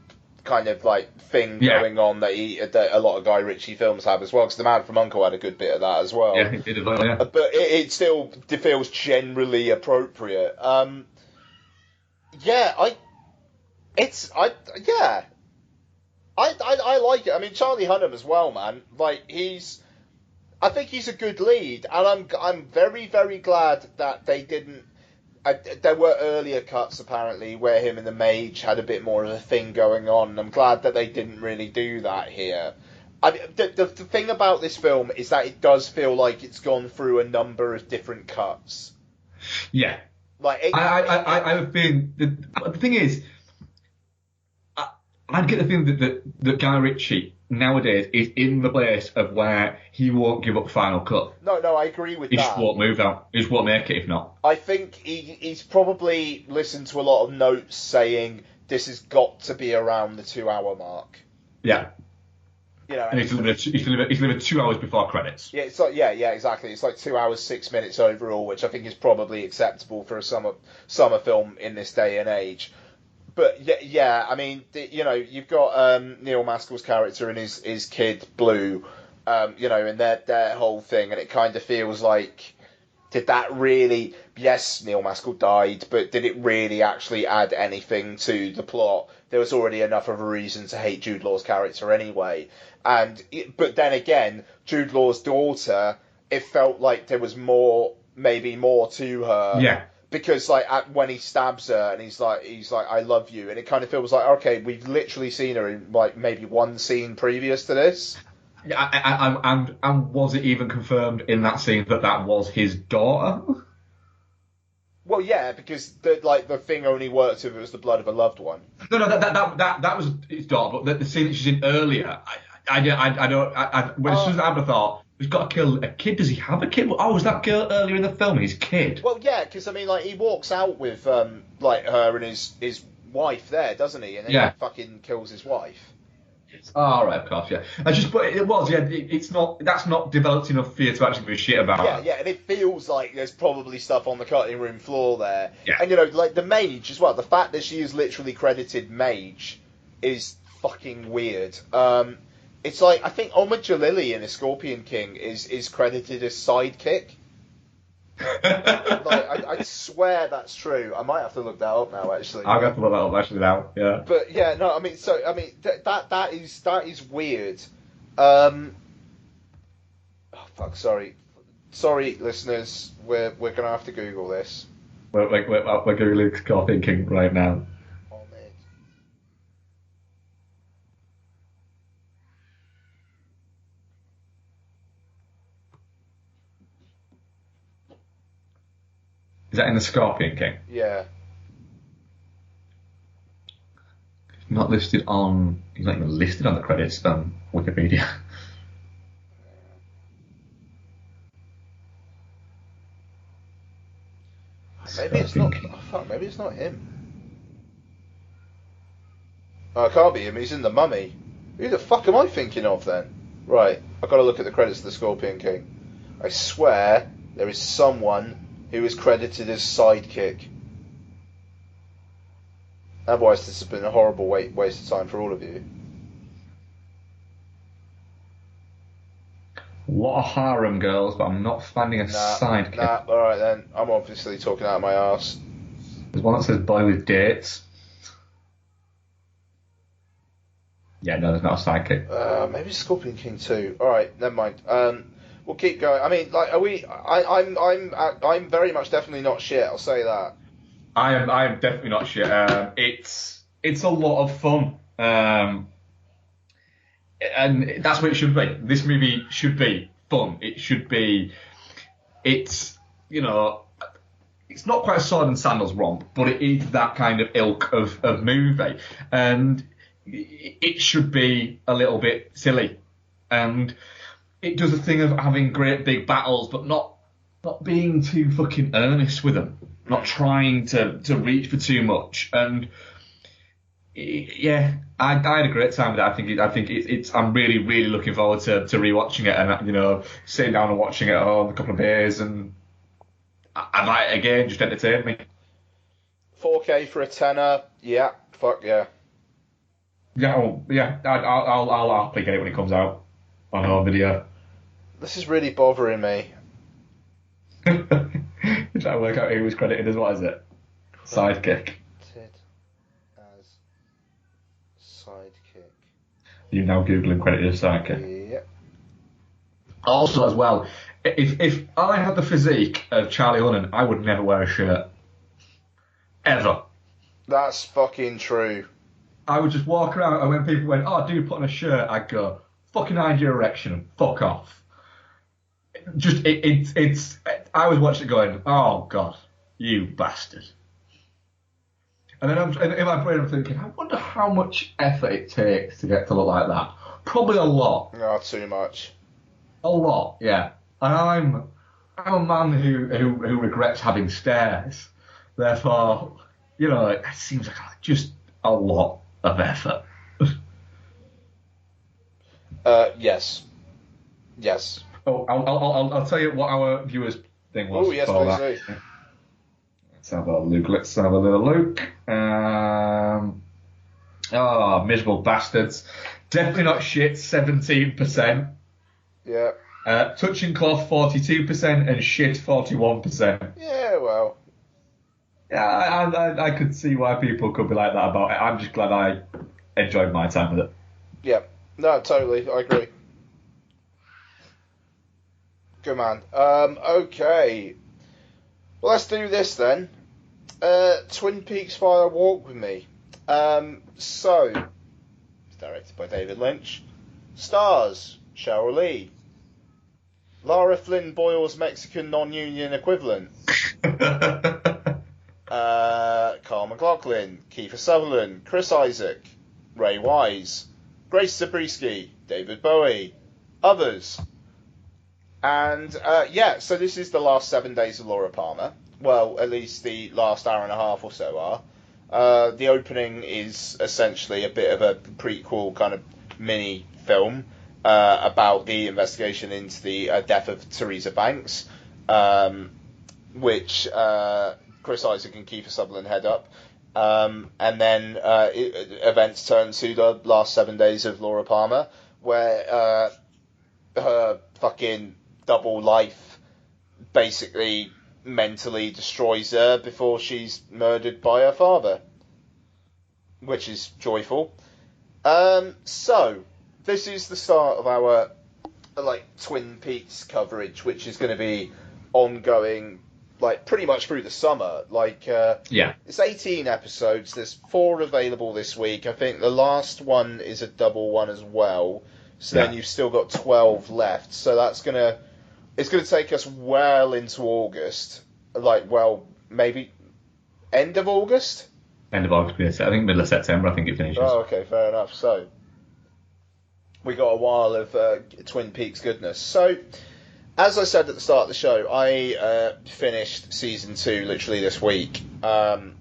kind of like thing going on that a lot of Guy Ritchie films have as well, because The Man from U.N.C.L.E. had a good bit of that as well. Yeah, it did as well, yeah. But it still feels generally appropriate. I like it. I mean, Charlie Hunnam as well, man. Like I think he's a good lead, and I'm very, very glad that they didn't. There were earlier cuts apparently where him and the mage had a bit more of a thing going on. I'm glad that they didn't really do that here. The thing about this film is that it does feel like it's gone through a number of different cuts. Yeah. Like I've been. The thing is, I get the feeling that Guy Ritchie nowadays is in the place of where he won't give up final cut. No, I agree with that. He just won't move out. He just won't make it if not. I think he's probably listened to a lot of notes saying this has got to be around the 2-hour mark. Yeah. You know, and he's delivered 2 hours before credits. Yeah, it's like exactly. It's like 2 hours 6 minutes overall, which I think is probably acceptable for a summer film in this day and age. But yeah, I mean, you've got Neil Maskell's character and his kid Blue, and their whole thing, and it kind of feels like, did that really? Yes, Neil Maskell died, but did it really actually add anything to the plot? There was already enough of a reason to hate Jude Law's character anyway, but then again, Jude Law's daughter, it felt like there was maybe more to her. Yeah. Because when he stabs her and he's like I love you, and it kind of feels like, okay, we've literally seen her in like maybe one scene previous to this. Yeah, and was it even confirmed in that scene that was his daughter? Well, yeah, because the thing only worked if it was the blood of a loved one. No, that was his daughter, but the scene that she's in earlier, when as soon as I thought, he's got to kill a kid. Does he have a kid? Oh, was that girl earlier in the film? His kid. Well, yeah, because I mean, like he walks out with her and his wife there, doesn't he? And then he fucking kills his wife. Oh, right, of course, yeah. But it was, yeah. It's not. That's not developed enough for you to actually give a shit Yeah, about. yeah, and it feels like there's probably stuff on the cutting room floor there. Yeah. And, like the mage as well, the fact that she is literally credited mage is fucking weird. It's like, I think Omar Jalili in A Scorpion King is credited as sidekick. Like, I swear that's true. I might have to look that up now, actually. I'll have to look that up actually now. Yeah. But yeah, no, I mean that is weird. Oh fuck, sorry, listeners. We're gonna have to Google this. We're googling Scorpion King right now. Ahmed. Is that in the Scorpion King? Yeah. Not listed on. He's not even listed on the credits on Wikipedia. Maybe it's not. Oh, fuck, maybe it's not him. Oh, it can't be him. He's in the Mummy. Who the fuck am I thinking of then? Right, I've got to look at the credits of the Scorpion King. I swear there is someone who is credited as sidekick. Otherwise, this has been a horrible waste of time for all of you. A lot of harem girls, but I'm not finding a sidekick. Nah, alright then. I'm obviously talking out of my arse. There's one that says boy with dates. Yeah, no, there's not a sidekick. Maybe Scorpion King 2. Alright, never mind. We'll keep going. I mean, like, are we? I'm very much definitely not shit. I'll say that. I am definitely not shit. It's a lot of fun. And that's what it should be. This movie should be fun. It should be. It's it's not quite a sword and sandals romp, but it is that kind of ilk of movie, and it should be a little bit silly, and it does a thing of having great big battles, but not being too fucking earnest with them, not trying to reach for too much, and. Yeah, I had a great time with it. I think it's. I'm really, really looking forward to rewatching it and sitting down and watching it at home a couple of days and I might again just entertain me. 4K for a tenner. Yeah, fuck yeah. Yeah, I'll happily get it when it comes out on home video. This is really bothering me. You're trying to work out who was credited as what is it? Sidekick. Sidekick. You're now googling credited as sidekick. Yep. Also, as well, if I had the physique of Charlie Hunnam, I would never wear a shirt. Ever. That's fucking true. I would just walk around, and when people went, "Oh, dude, put on a shirt," I'd go, "Fucking hide your erection and fuck off." It's. I was watching it going, "Oh God, you bastard." And then in my brain, I'm thinking, I wonder how much effort it takes to get to look like that. Probably a lot. Not too much. A lot, yeah. And I'm a man who regrets having stairs. Therefore, it seems like just a lot of effort. Yes. Yes. Oh, I'll tell you what our viewers' thing was. Oh, yes, for please that. Let's have a look. Let's have a little look. Miserable bastards. Definitely not shit, 17%. Yeah. Touching cloth, 42%, and shit, 41%. Yeah, well. Yeah, I could see why people could be like that about it. I'm just glad I enjoyed my time with it. Yeah. No, totally. I agree. Good man. Okay. Well, let's do this then. Twin Peaks Fire Walk With Me. So, it's directed by David Lynch. Stars, Cheryl Lee. Lara Flynn Boyle's Mexican non-union equivalent. Carl McLaughlin, Kiefer Sutherland, Chris Isaac, Ray Wise, Grace Zabriskie, David Bowie, others. And, so this is the last 7 days of Laura Palmer. Well, at least the last hour and a half or so are. The opening is essentially a bit of a prequel kind of mini film about the investigation into the death of Theresa Banks, which Chris Isaac and Kiefer Sutherland head up. And then events turn to the last 7 days of Laura Palmer, where her fucking double life basically mentally destroys her before she's murdered by her father, which is joyful. So this is the start of our Twin Peaks coverage, which is going to be ongoing pretty much through the summer. It's 18 episodes. There's 4 available this week. I think the last one is a double one as well. So then you've still got 12 left. So it's gonna take us well into August. Maybe end of August? End of August, yes. I think middle of September, I think it finishes. Oh, okay, fair enough. So we got a while of Twin Peaks goodness. So, as I said at the start of the show, I finished season 2 literally this week, and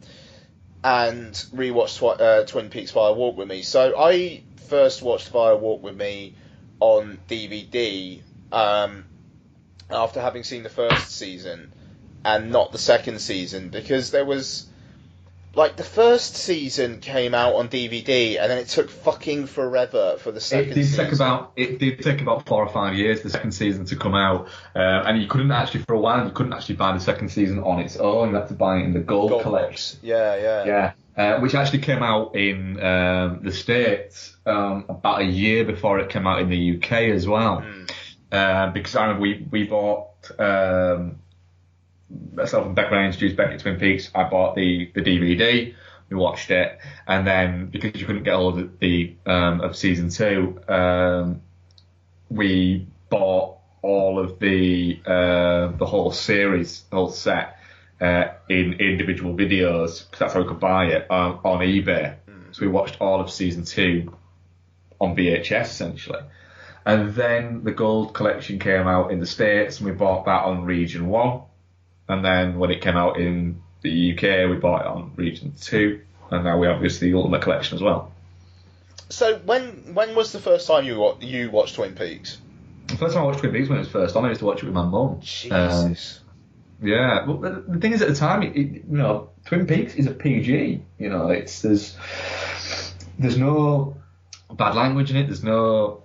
rewatched Twin Peaks Fire Walk with Me. So I first watched Fire Walk with Me on DVD after having seen the first season and not the second season, because there was the first season came out on DVD and then it took fucking forever for the second season. It did take about 4 or 5 years, the second season, to come out. And you couldn't actually buy the second season on its own. You had to buy it in the Gold Collection. Yeah. Which actually came out in the States about a year before it came out in the UK as well. Because I remember we bought... myself and Becca introduced Becky to Twin Peaks. I bought the DVD, we watched it, and then because you couldn't get hold of of season 2, we bought all of the whole series, the whole set, in individual videos, because that's how we could buy it on eBay. So we watched all of season 2 on VHS essentially. And then the Gold Collection came out in the States, and we bought that on Region 1. And then when it came out in the UK, we bought it on Region 2, and now we have the Ultimate Collection as well. So when was the first time you watched Twin Peaks? The first time I watched Twin Peaks when it was first on, I used to watch it with my mum. Jesus. Yeah, well, the thing is, at the time, Twin Peaks is a PG. There's no bad language in it. There's no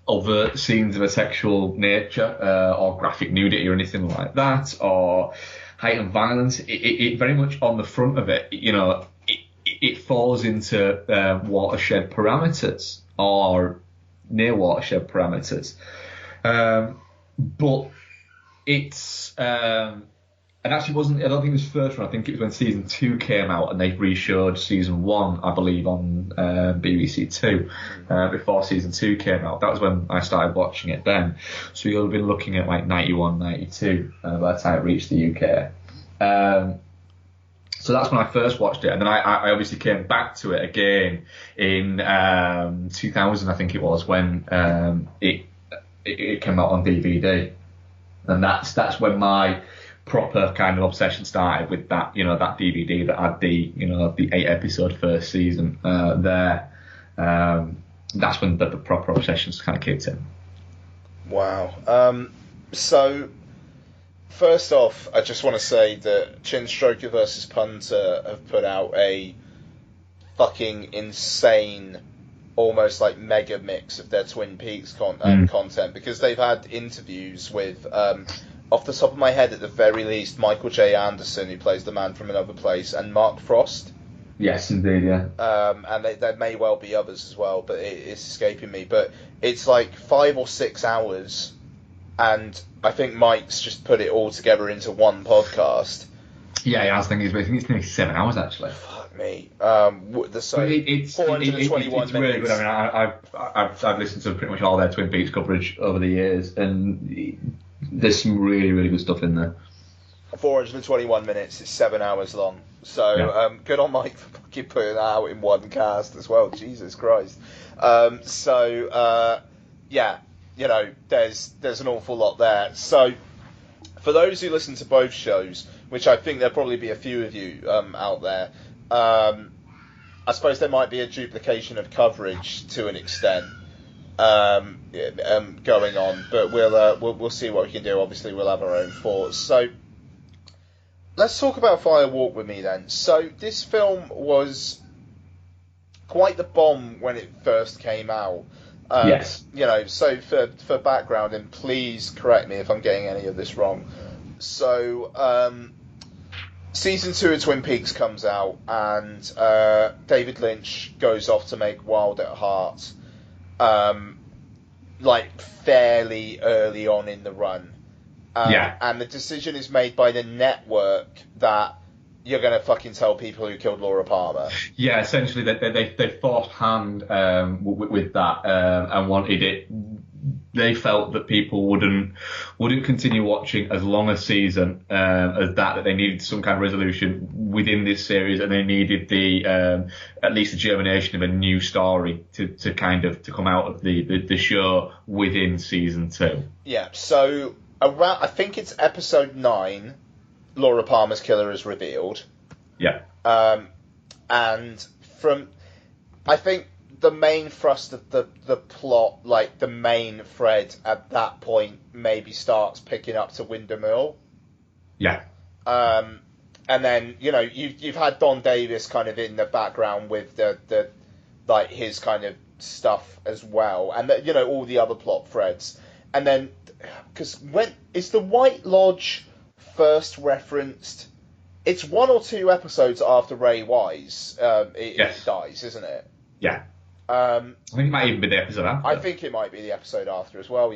overt scenes of a sexual nature or graphic nudity or anything like that, or heightened violence. It very much on the front of it, it falls into watershed parameters or near watershed parameters. But it's... it actually wasn't... I don't think it was the first one. I think it was when season 2 came out and they re-showed season 1, I believe, on BBC 2 before season 2 came out. That was when I started watching it then. So you'll have been looking at 91, 92 by the time it reached the UK. So that's when I first watched it. And then I obviously came back to it again in 2000, I think it was, when it came out on DVD. And that's when my proper kind of obsession started with that, that DVD that had the 8 episode first season there. That's when the proper obsessions kind of kicked in. Wow. So, first off, I just want to say that Chin Stroker vs. Punter have put out a fucking insane, almost mega mix of their Twin Peaks content, because they've had interviews with... off the top of my head, at the very least, Michael J. Anderson, who plays the man from Another Place, and Mark Frost. Yes, indeed, yeah. And there may well be others as well, but it's escaping me. But it's 5 or 6 hours, and I think Mike's just put it all together into one podcast. Yeah, I was thinking it's nearly 7 hours, actually. Fuck me. It's 421 it's really good. I mean, I've listened to pretty much all their Twin Peaks coverage over the years, and... there's some really, really good stuff in there. 421 minutes, it's 7 hours long. So, good on Mike for fucking putting that out in one cast as well. Jesus Christ. There's an awful lot there. So, for those who listen to both shows, which I think there'll probably be a few of you out there, I suppose there might be a duplication of coverage to an extent. going on, but we'll see what we can do. Obviously, we'll have our own thoughts. So let's talk about Fire Walk with Me then. So this film was quite the bomb when it first came out. Yes. So for background, and please correct me if I'm getting any of this wrong. So season 2 of Twin Peaks comes out, and David Lynch goes off to make Wild at Heart, fairly early on in the run. And the decision is made by the network that you're going to fucking tell people who killed Laura Palmer. Yeah, essentially they forced hand with that and wanted it. They felt that people wouldn't continue watching as long a season as that they needed some kind of resolution within this series, and they needed the at least the germination of a new story to come out of the show within season 2. Yeah, so around, I think it's episode 9, Laura Palmer's killer is revealed. Yeah. And from, I think the main thrust of the plot, like the main thread at that point, maybe starts picking up to Windermere. Yeah. And then you've had Don Davis kind of in the background with the like his kind of stuff as well, and all the other plot threads. And then because when is the White Lodge first referenced? It's 1 or 2 episodes after Ray Wise it dies, isn't it? Yeah. I think it might even be the episode after. I think it might be the episode after as well,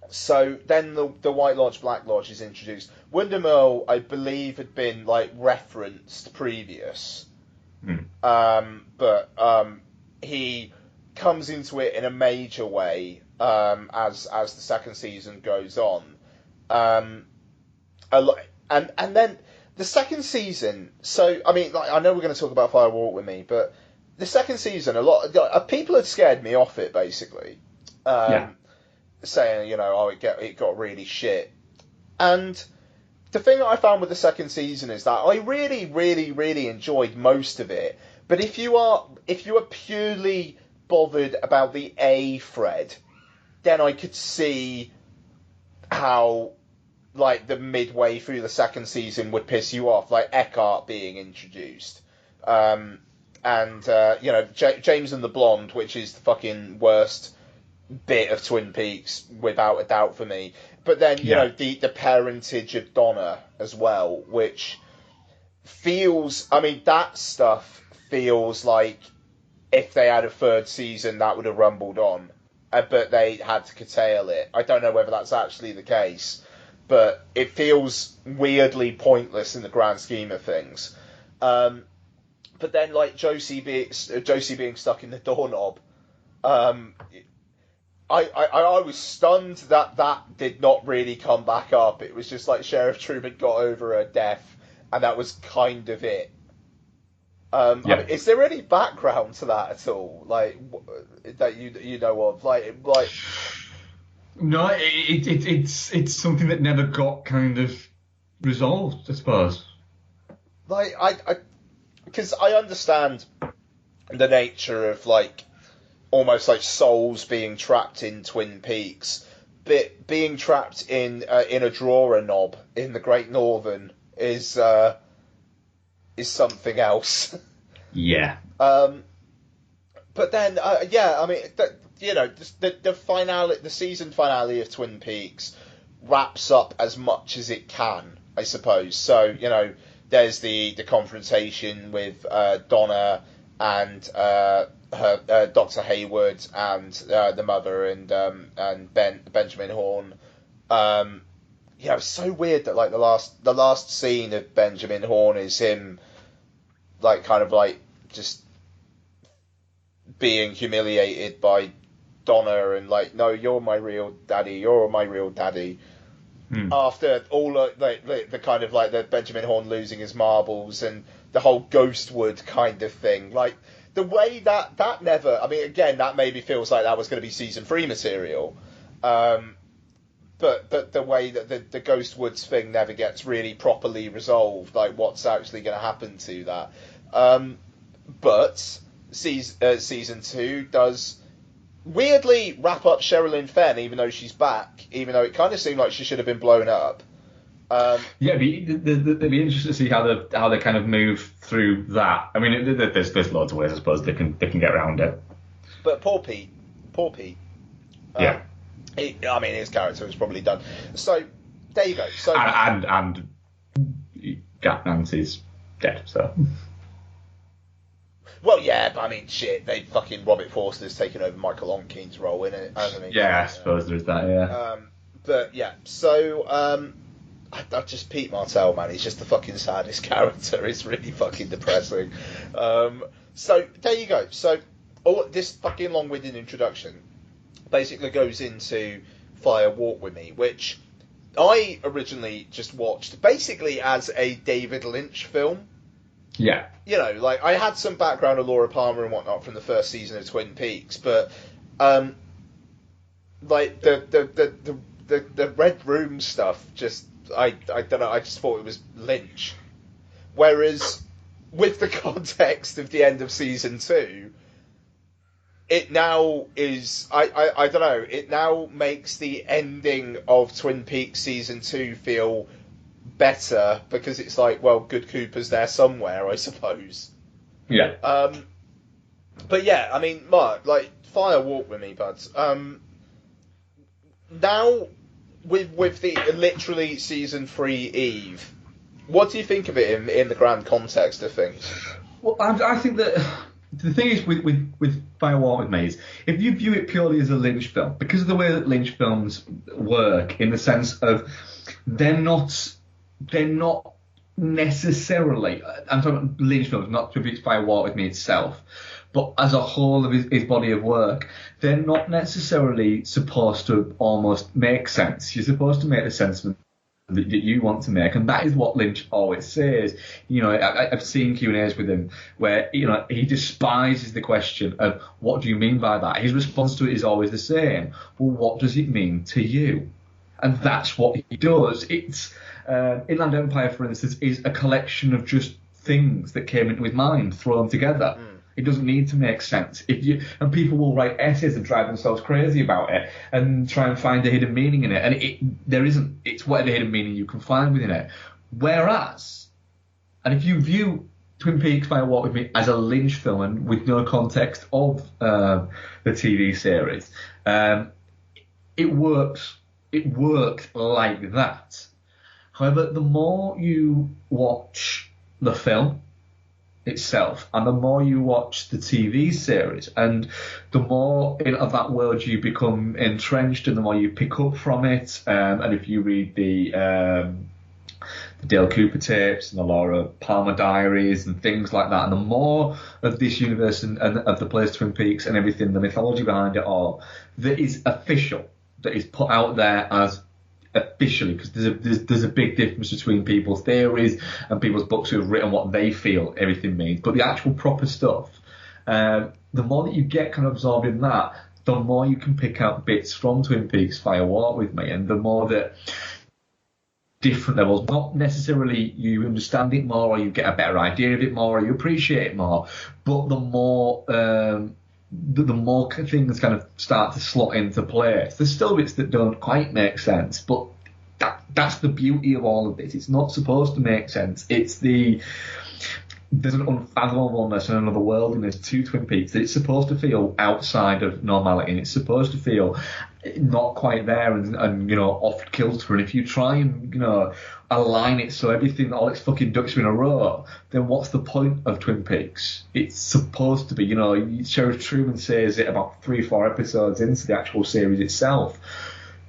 So then the White Lodge, Black Lodge is introduced. Windermere, I believe, had been referenced previous. But he comes into it in a major way as the second season goes on. And then the second season. So I mean, I know we're going to talk about Fire Walk with Me, but the second season, a lot of people had scared me off it, basically, saying it got really shit. And the thing that I found with the second season is that I really, really, really enjoyed most of it. But if you are purely bothered about the A thread, then I could see how the midway through the second season would piss you off, like Eckhart being introduced, and James and the Blonde, which is the fucking worst bit of Twin Peaks without a doubt for me. But then the parentage of Donna as well, which feels, I mean, that stuff feels like if they had a third season that would have rumbled on, but they had to curtail it. I don't know whether that's actually the case, but it feels weirdly pointless in the grand scheme of things. But then, Josie being stuck in the doorknob, I was stunned that did not really come back up. It was just like Sheriff Truman got over her death, and that was kind of it. I mean, is there any background to that at all, that you know of, No, it's something that never got kind of resolved, I suppose. Because I understand the nature of almost like souls being trapped in Twin Peaks, but being trapped in a drawer knob in the Great Northern is something else. Yeah. But then, I mean, the finale, the season finale of Twin Peaks wraps up as much as it can, I suppose. So, there's the confrontation with Donna and her Dr. Hayward and the mother and Benjamin Horne. It's so weird that the last scene of Benjamin Horne is him just being humiliated by Donna and no, you're my real daddy, after all the kind of the Benjamin Horne losing his marbles and the whole Ghostwood kind of thing, the way that never, I mean, again, that maybe feels like that was going to be season 3 material, but the way that the Ghostwoods thing never gets really properly resolved, what's actually going to happen to that. But season 2 does weirdly wrap up Sherilyn Fenn, even though she's back, even though it kind of seemed like she should have been blown up. It'd be interesting to see how they kind of move through that. I mean, there's loads of ways, I suppose, they can get around it. But poor Pete. Yeah. His character was probably done. So there you go. So and Nancy's dead. So. Well, yeah, but I mean, shit, fucking Robert Forster's taken over Michael Onken's role in it, hasn't he? Yeah, I suppose there's that. Yeah. But yeah, so I just Pete Martell, man, he's just the fucking saddest character. It's really fucking depressing. So there you go. So this fucking long-winded introduction basically goes into Fire Walk With Me, which I originally just watched basically as a David Lynch film. Yeah. You know, like, I had some background of Laura Palmer and whatnot from the first season of Twin Peaks, but like the Red Room stuff, just I don't know, I just thought it was Lynch. Whereas with the context of the end of season 2, it now is I don't know, it now makes the ending of Twin Peaks season 2 feel better, because it's like, well, good Cooper's there somewhere, I suppose. Yeah. But yeah, I mean, Mark, like, Fire Walk With Me, buds. Now, with the literally season 3 Eve, what do you think of it in the grand context of things? Well, I think that the thing is with Fire Walk With Me is, if you view it purely as a Lynch film, because of the way that Lynch films work, in the sense of they're not necessarily, I'm talking about Lynch films, not to Fire Walk With Me itself, but as a whole of his body of work, they're not necessarily supposed to almost make sense. You're supposed to make the sense that you want to make, and that is what Lynch always says. You know, I've seen Q&As with him where, you know, he despises the question of, what do you mean by that? His response to it is always the same. Well, what does it mean to you? And that's what he does. It's Inland Empire, for instance, is a collection of just things that came into his mind thrown together. It doesn't need to make sense. And people will write essays and drive themselves crazy about it and try and find a hidden meaning in it. And there isn't. It's whatever hidden meaning you can find within it. Whereas, and if you view Twin Peaks Fire Walk With Me as a Lynch film and with no context of the TV series, it works. It works like that. However, the more you watch the film itself, and the more you watch the TV series, and the more of that world you become entrenched, and the more you pick up from it, and if you read the Dale Cooper tapes and the Laura Palmer diaries and things like that, and the more of this universe and of the place Twin Peaks and everything, the mythology behind it all, that is official, that is put out there as officially, because there's a big difference between people's theories and people's books who have written what they feel everything means. But the actual proper stuff, the more that you get kind of absorbed in that, the more you can pick out bits from Twin Peaks Fire Walk With Me, and the more that different levels, not necessarily you understand it more or you get a better idea of it more or you appreciate it more, but the more the more things kind of start to slot into place. There's still bits that don't quite make sense, but that's the beauty of all of this. It's not supposed to make sense. There's an unfathomableness and another worldliness to Twin Peaks that it's supposed to feel outside of normality, and it's supposed to feel not quite there and you know, off kilter. And if you try and, you know, align it so everything, all its fucking ducks are in a row, then what's the point of Twin Peaks? It's supposed to be, you know, Sheriff Truman says it about 3-4 episodes into the actual series itself.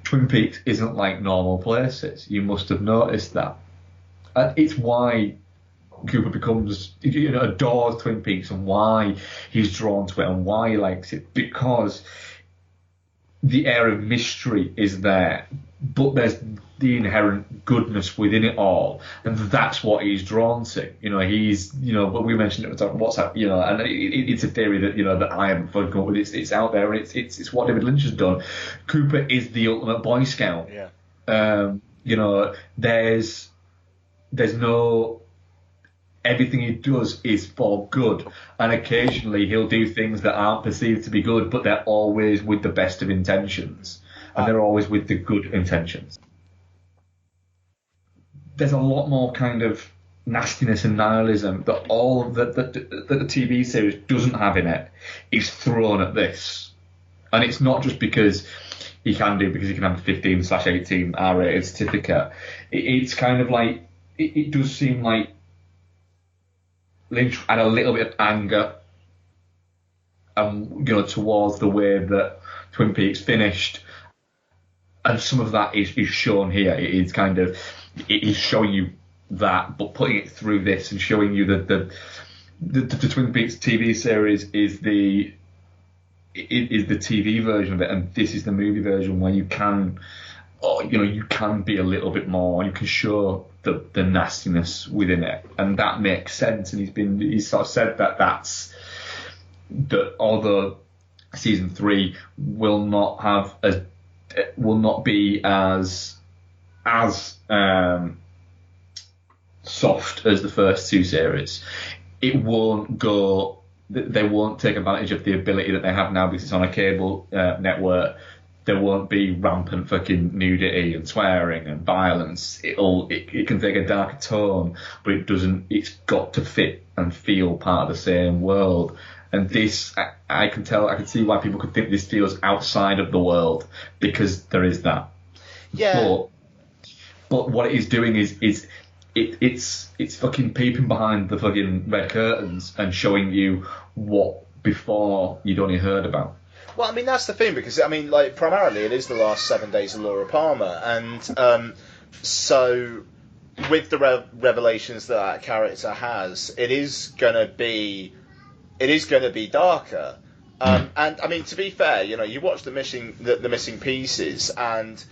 Twin Peaks isn't like normal places. You must have noticed that. And it's why Cooper becomes, you know, adores Twin Peaks, and why he's drawn to it and why he likes it, because the air of mystery is there, but there's the inherent goodness within it all, and that's what he's drawn to. You know, he's, you know, we mentioned it on WhatsApp, you know, and it's a theory that, you know, that I haven't fully come up with. It's out there, and it's what David Lynch has done. Cooper is the ultimate Boy Scout. Yeah. You know, there's no. everything he does is for good, and occasionally he'll do things that aren't perceived to be good, but they're always with the best of intentions, and they're always with the good intentions. There's a lot more kind of nastiness and nihilism that all of that the TV series doesn't have in it is thrown at this, and it's not just because he can have a 15/18 R-rated certificate. It's kind of like it does seem like Lynch had a little bit of anger, towards the way that Twin Peaks finished, and some of that is shown here. It is showing you that, but putting it through this and showing you that the Twin Peaks TV series is the TV version of it, and this is the movie version where you can be a little bit more, you can show the nastiness within it, and that makes sense. And he's sort of said that although season 3 will not be as soft as the first 2 series, they won't take advantage of the ability that they have now because it's on a cable network. There won't be rampant fucking nudity and swearing and violence. It can take a darker tone, but it's got to fit and feel part of the same world. And this, I can see why people could think this feels outside of the world, because there is that. Yeah. But what it is doing is it's fucking peeping behind the fucking red curtains and showing you what before you'd only heard about. Well, I mean, that's the thing, because, I mean, like, primarily it is the last 7 days of Laura Palmer, and so with the revelations that character has, it is going to be darker. And, I mean, to be fair, you watch the missing pieces, and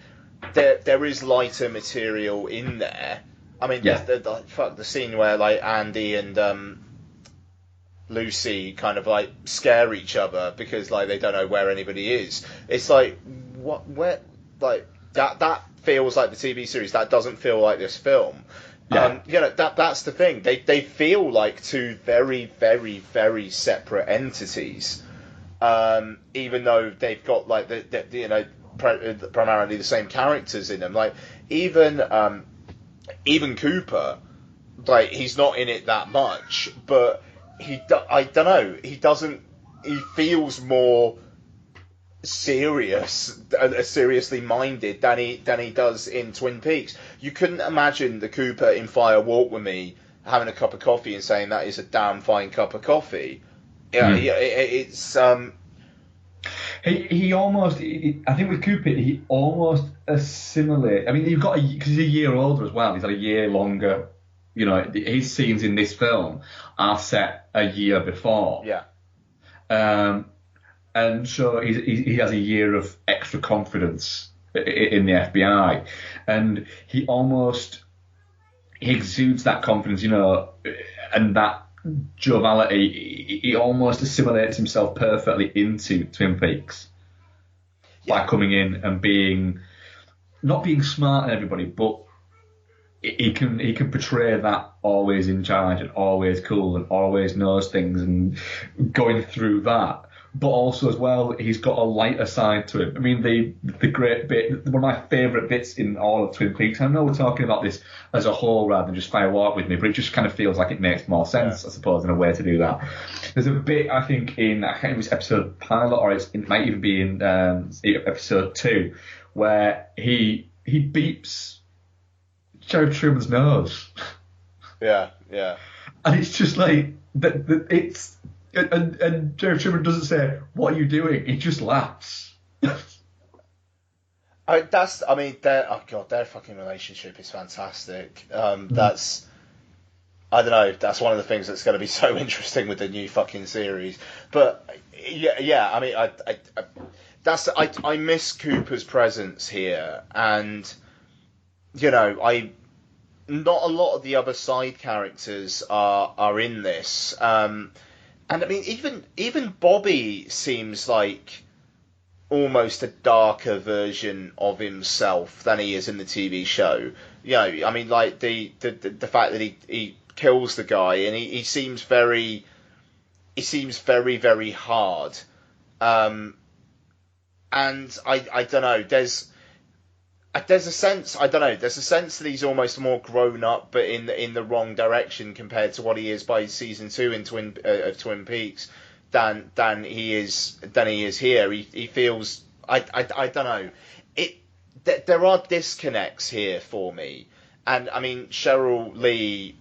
there is lighter material in there. I mean, the scene where, like, Andy and Lucy kind of like scare each other because like they don't know where anybody is. It's like where like that feels like the TV series. That doesn't feel like this film. Yeah. That's the thing. They feel like 2 very, very, very separate entities. Even though they've got like primarily the same characters in them. Like even Cooper, like he's not in it that much, but I don't know. He feels more serious, seriously minded than he does in Twin Peaks. You couldn't imagine the Cooper in Fire Walk with Me having a cup of coffee and saying that is a damn fine cup of coffee. Yeah, it's He almost. I think with Cooper, he almost assimilates. I mean, because he's a year older as well. He's had a year longer. His scenes in this film are set a year before. Yeah. And so he has a year of extra confidence in the FBI, and he exudes that confidence, and that joviality. He almost assimilates himself perfectly into Twin Peaks by coming in and not being smart and everybody, but he can portray that always in charge and always cool and always knows things and going through that. But also as well, he's got a lighter side to him. I mean, the great bit, one of my favourite bits in all of Twin Peaks, I know we're talking about this as a whole rather than just Fire Walk with Me, but it just kind of feels like it makes more sense, I suppose, in a way to do that. There's a bit, I think, I can't remember if it's episode pilot or it might even be in episode 2, where he beeps Sheriff Truman's nose. Yeah. And it's just like it's and Sheriff Truman doesn't say, "What are you doing?" He just laughs. Their fucking relationship is fantastic. That's, I don't know, that's one of the things that's going to be so interesting with the new fucking series. But yeah, I mean, I miss Cooper's presence here, and not a lot of the other side characters are in this. And I mean, even Bobby seems like almost a darker version of himself than he is in the TV show. I mean, like the fact that he kills the guy, and he seems very very hard. And I don't know. There's a sense, I don't know. There's a sense that he's almost more grown up, but in the wrong direction compared to what he is by season 2 in Twin Peaks than he is here. He feels, I don't know. There are disconnects here for me, and I mean Cheryl Lee,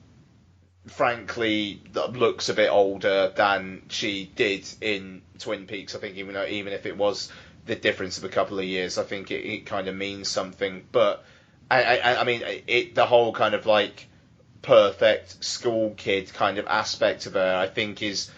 frankly, looks a bit older than she did in Twin Peaks. I think even if it was the difference of a couple of years, I think it kind of means something. But I mean, the whole kind of like perfect school kid kind of aspect of her, I think, is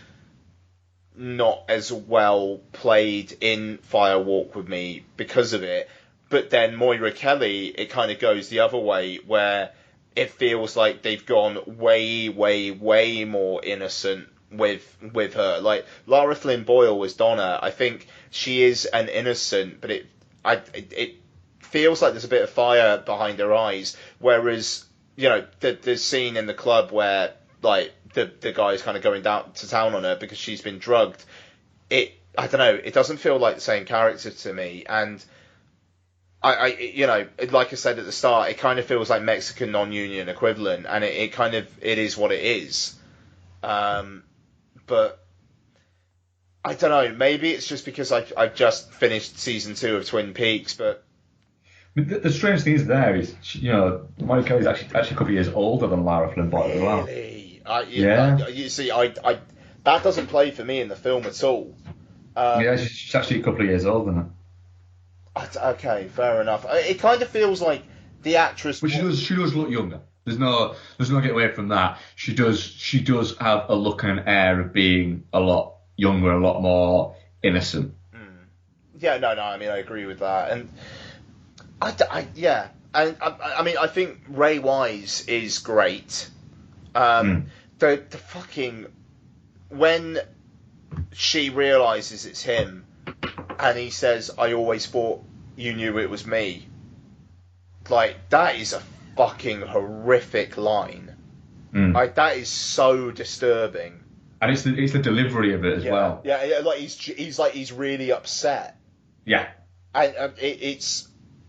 not as well played in Fire Walk with Me because of it. But then Moira Kelly, it kind of goes the other way, where it feels like they've gone way, way, way more innocent with her. Like Lara Flynn Boyle was Donna. I think she is an innocent, but it feels like there's a bit of fire behind her eyes. Whereas, you know, the scene in the club where like the guy's kind of going down to town on her because she's been drugged. I don't know. It doesn't feel like the same character to me, and I you know, like I said at the start, it kind of feels like Mexican non-union equivalent, and it is what it is. But I don't know. Maybe it's just because I've just finished season 2 of Twin Peaks, but the strange thing is you know, Moira Kelly's actually a couple of years older than Lara Flynn Boyle as well. Really? You see, that doesn't play for me in the film at all. Yeah, she's actually a couple of years older than her. Okay, fair enough. It kind of feels like the actress. But she does look younger. There's no getting away from that. She does have a look and an air of being a lot younger, a lot more innocent. Yeah, no. I mean, I agree with that, and I mean, I think Ray Wise is great. The fucking when she realizes it's him. And he says, "I always thought you knew it was me." Like, that is a fucking horrific line. Like, that is so disturbing. And it's the delivery of it as well. Yeah, like he's really upset. Yeah. And it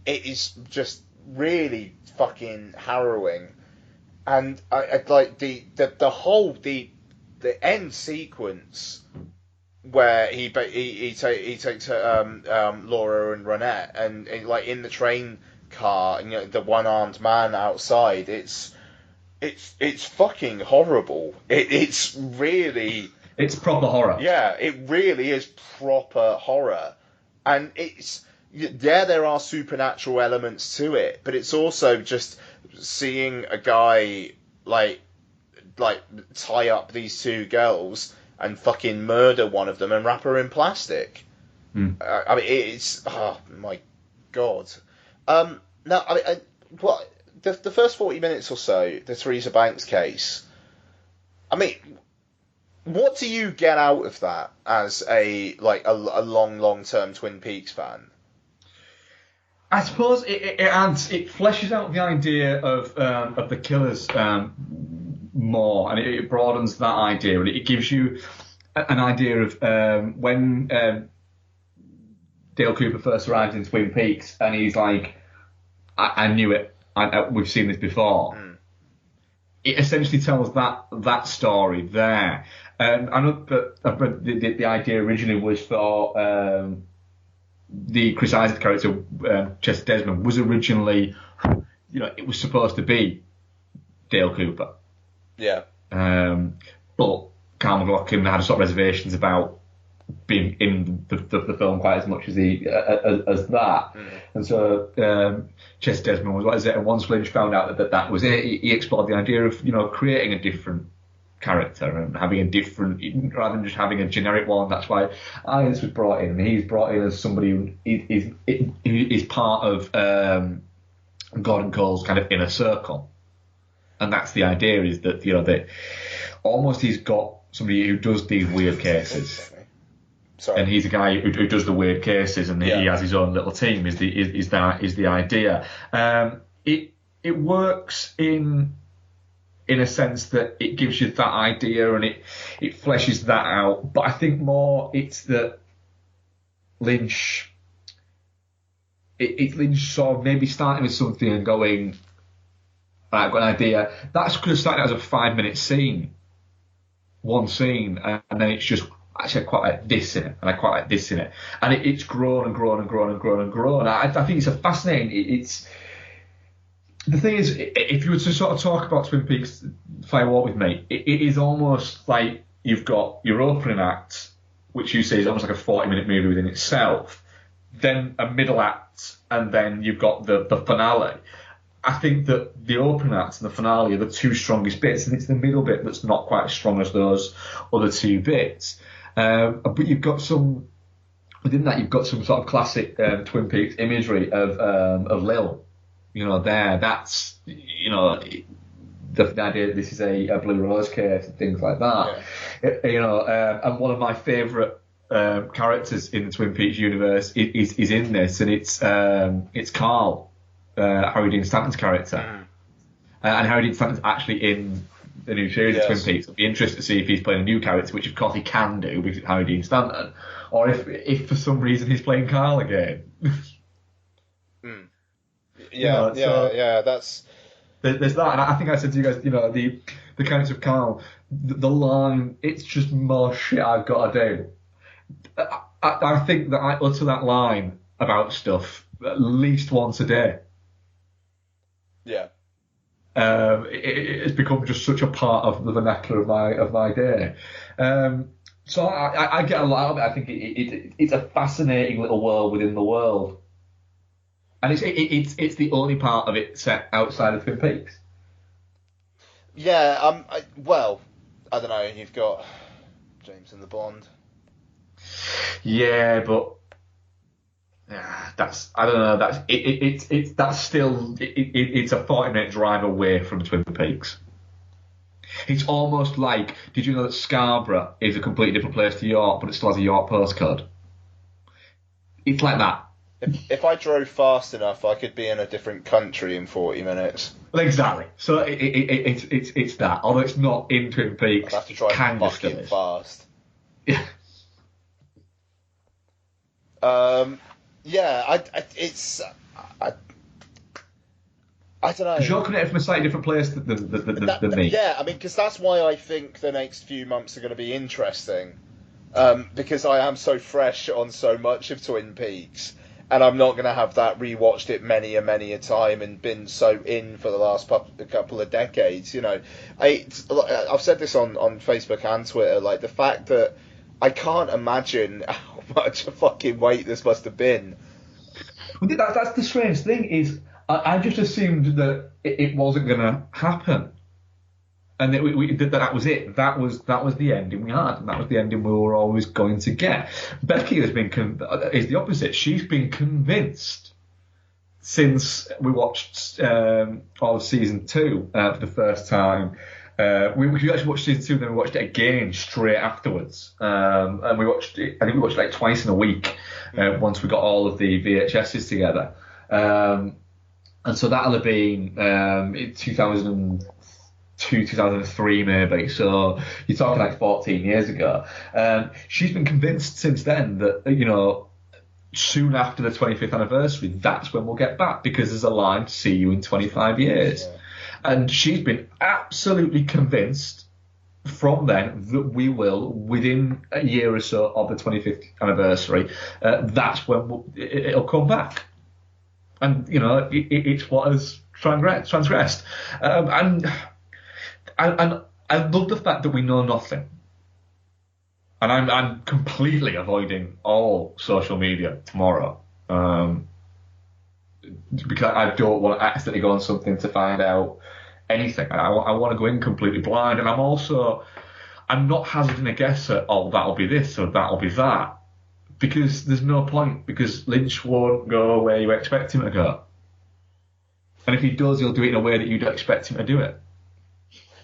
is just really fucking harrowing. And I like the whole the end sequence, where he takes Laura and Ronette and like in the train car, and you know, the one-armed man outside. It's fucking horrible. It's really. It's proper horror. Yeah, it really is proper horror, and there are supernatural elements to it, but it's also just seeing a guy like tie up these two girls and fucking murder one of them and wrap her in plastic. I mean, it's... Oh, my God. Now, I mean, the first 40 minutes or so, the Teresa Banks case, I mean, what do you get out of that as a long-term Twin Peaks fan? I suppose it fleshes out the idea of the killers more, and it broadens that idea, and it gives you an idea of when Dale Cooper first arrives in Twin Peaks, and he's like, I knew it, we've seen this before. It essentially tells that story there. I know that the idea originally was for the Chris Isaac character, Chester Desmond, was originally, you know, it was supposed to be Dale Cooper. Yeah. But Carl McLaughlin had sort of reservations about being in the film quite as much as that. And so Chester Desmond was what is it? And once Lynch found out that was it, he explored the idea of, you know, creating a different character and having a different, rather than just having a generic one. That's why Irons was brought in. He's brought in as somebody who is part of Gordon Cole's kind of inner circle. And that's the idea, is that, you know, that almost he's got somebody who does these weird cases. Sorry. And he's a guy who does the weird cases, and he has his own little team. Is the idea? It works in in a sense that it gives you that idea and it fleshes that out. But I think more it's that Lynch, it's Lynch sort of maybe starting with something and going, right, I've got an idea. That's could have started as a 5-minute scene, one scene, and then it's just, actually, I quite like this in it, and I quite like this in it. And it's grown and grown and grown and grown and grown. I think it's a fascinating, the thing is, if you were to sort of talk about Twin Peaks Fire Walk with Me, it is almost like you've got your opening act, which you say is almost like a 40-minute movie within itself, then a middle act, and then you've got the finale. I think that the opening act and the finale are the two strongest bits, and it's the middle bit that's not quite as strong as those other two bits. But you've got some, within that, you've got some sort of classic Twin Peaks imagery of Lil. That's, the idea that this is a Blue Rose case and things like that. Yeah. And one of my favourite characters in the Twin Peaks universe is in this, and it's Carl, Harry Dean Stanton's character. And Harry Dean Stanton's actually in the new series of Twin Peaks. It'll be interesting to see if he's playing a new character, which of course he can do because it's Harry Dean Stanton, or if for some reason he's playing Carl again. That's. There's that, and I think I said to you guys, the character of Carl, the line, it's just more shit I've got to do. I think that I utter that line about stuff at least once a day. Yeah. It's become just such a part of the vernacular of my day. So I get a lot out of it. I think it's a fascinating little world within the world. And it's the only part of it set outside of Twin Peaks. Yeah, I don't know. You've got James and the Bond. Yeah, but that's, I don't know. That's still it's a 40-minute drive away from Twin Peaks. It's almost like, did you know that Scarborough is a completely different place to York, but it still has a York postcode? It's like that. If I drove fast enough, I could be in a different country in 40 minutes. Well, exactly. So it's that. Although it's not in Twin Peaks, I'd have to drive fucking fast. Yeah. I don't know. Because you're connected from a slightly different place than me. Yeah, I mean, because that's why I think the next few months are going to be interesting. Because I am so fresh on so much of Twin Peaks. And I'm not going to have that rewatched it many a time and been so in for the last couple of decades. I've said this on Facebook and Twitter, like the fact that I can't imagine how much a fucking wait this must have been. Well, that's the strange thing is I just assumed that it wasn't going to happen. And that that was it. That was the ending we had, and that was the ending we were always going to get. Becky is the opposite. She's been convinced since we watched all of season 2 for the first time. We actually watched season 2, then we watched it again straight afterwards. And we watched it. I think we watched it like twice in a week once we got all of the VHSs together. And so that'll have been in 2002, 2003 maybe, so you're talking like 14 years ago. She's been convinced since then that, soon after the 25th anniversary, that's when we'll get back, because there's a line to see you in 25 years. Yeah. And she's been absolutely convinced from then that we will, within a year or so of the 25th anniversary, that's when it'll come back. And, it's what has transgressed. And I love the fact that we know nothing. And I'm completely avoiding all social media tomorrow. Because I don't want to accidentally go on something to find out anything. I want to go in completely blind. And I'm not hazarding a guess at, that'll be this or that'll be that. Because there's no point. Because Lynch won't go where you expect him to go. And if he does, he'll do it in a way that you don't expect him to do it.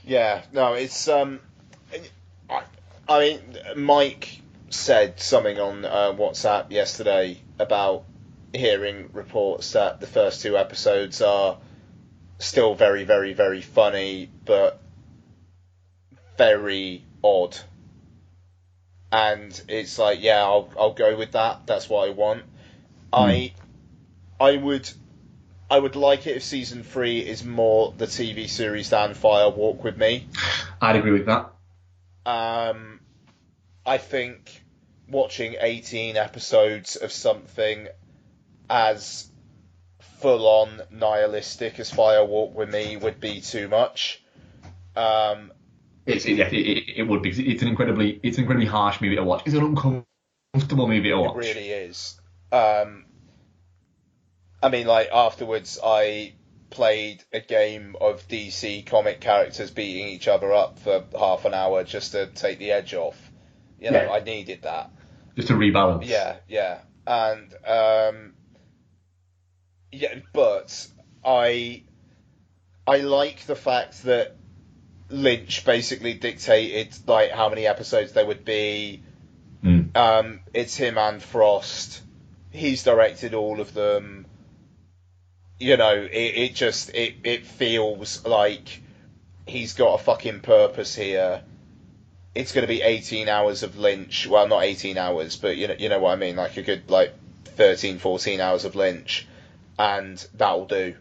Yeah, no, it's I mean, Mike said something on WhatsApp yesterday about hearing reports that the first 2 episodes are still very, very, very funny, but very odd. And it's like, yeah, I'll go with that. That's what I want. I would like it if season 3 is more the TV series than Fire Walk with Me. I'd agree with that. I think watching 18 episodes of something as full-on nihilistic as Fire Walk with Me would be too much. It would be. It's an incredibly harsh movie to watch. It's an uncomfortable movie to watch. It really is. I mean, like, afterwards I played a game of DC comic characters beating each other up for half an hour just to take the edge off. You know, I needed that. Just to rebalance. Yeah. And, but I like the fact that Lynch basically dictated, like, how many episodes there would be. It's him and Frost. He's directed all of them. You know, it feels like he's got a fucking purpose here. It's going to be 18 hours of Lynch. Well, not 18 hours, but you know what I mean. Like a good 13, 14 hours of Lynch, and that'll do.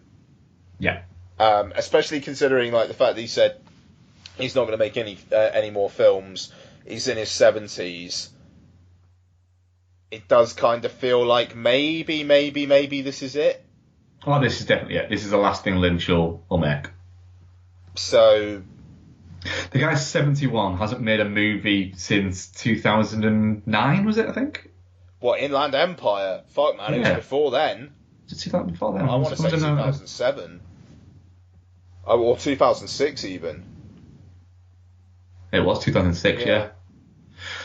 Yeah. Especially considering like the fact that he said he's not going to make any more films. He's in his 70s. It does kind of feel like maybe this is it. Oh, this is definitely it. This is the last thing Lynch will make. So... The guy's 71, hasn't made a movie since 2009, was it, I think? What, Inland Empire? Fuck, man, it was before then. Was it before then? I want to say 2007. Or 2006 even. It was 2006, yeah.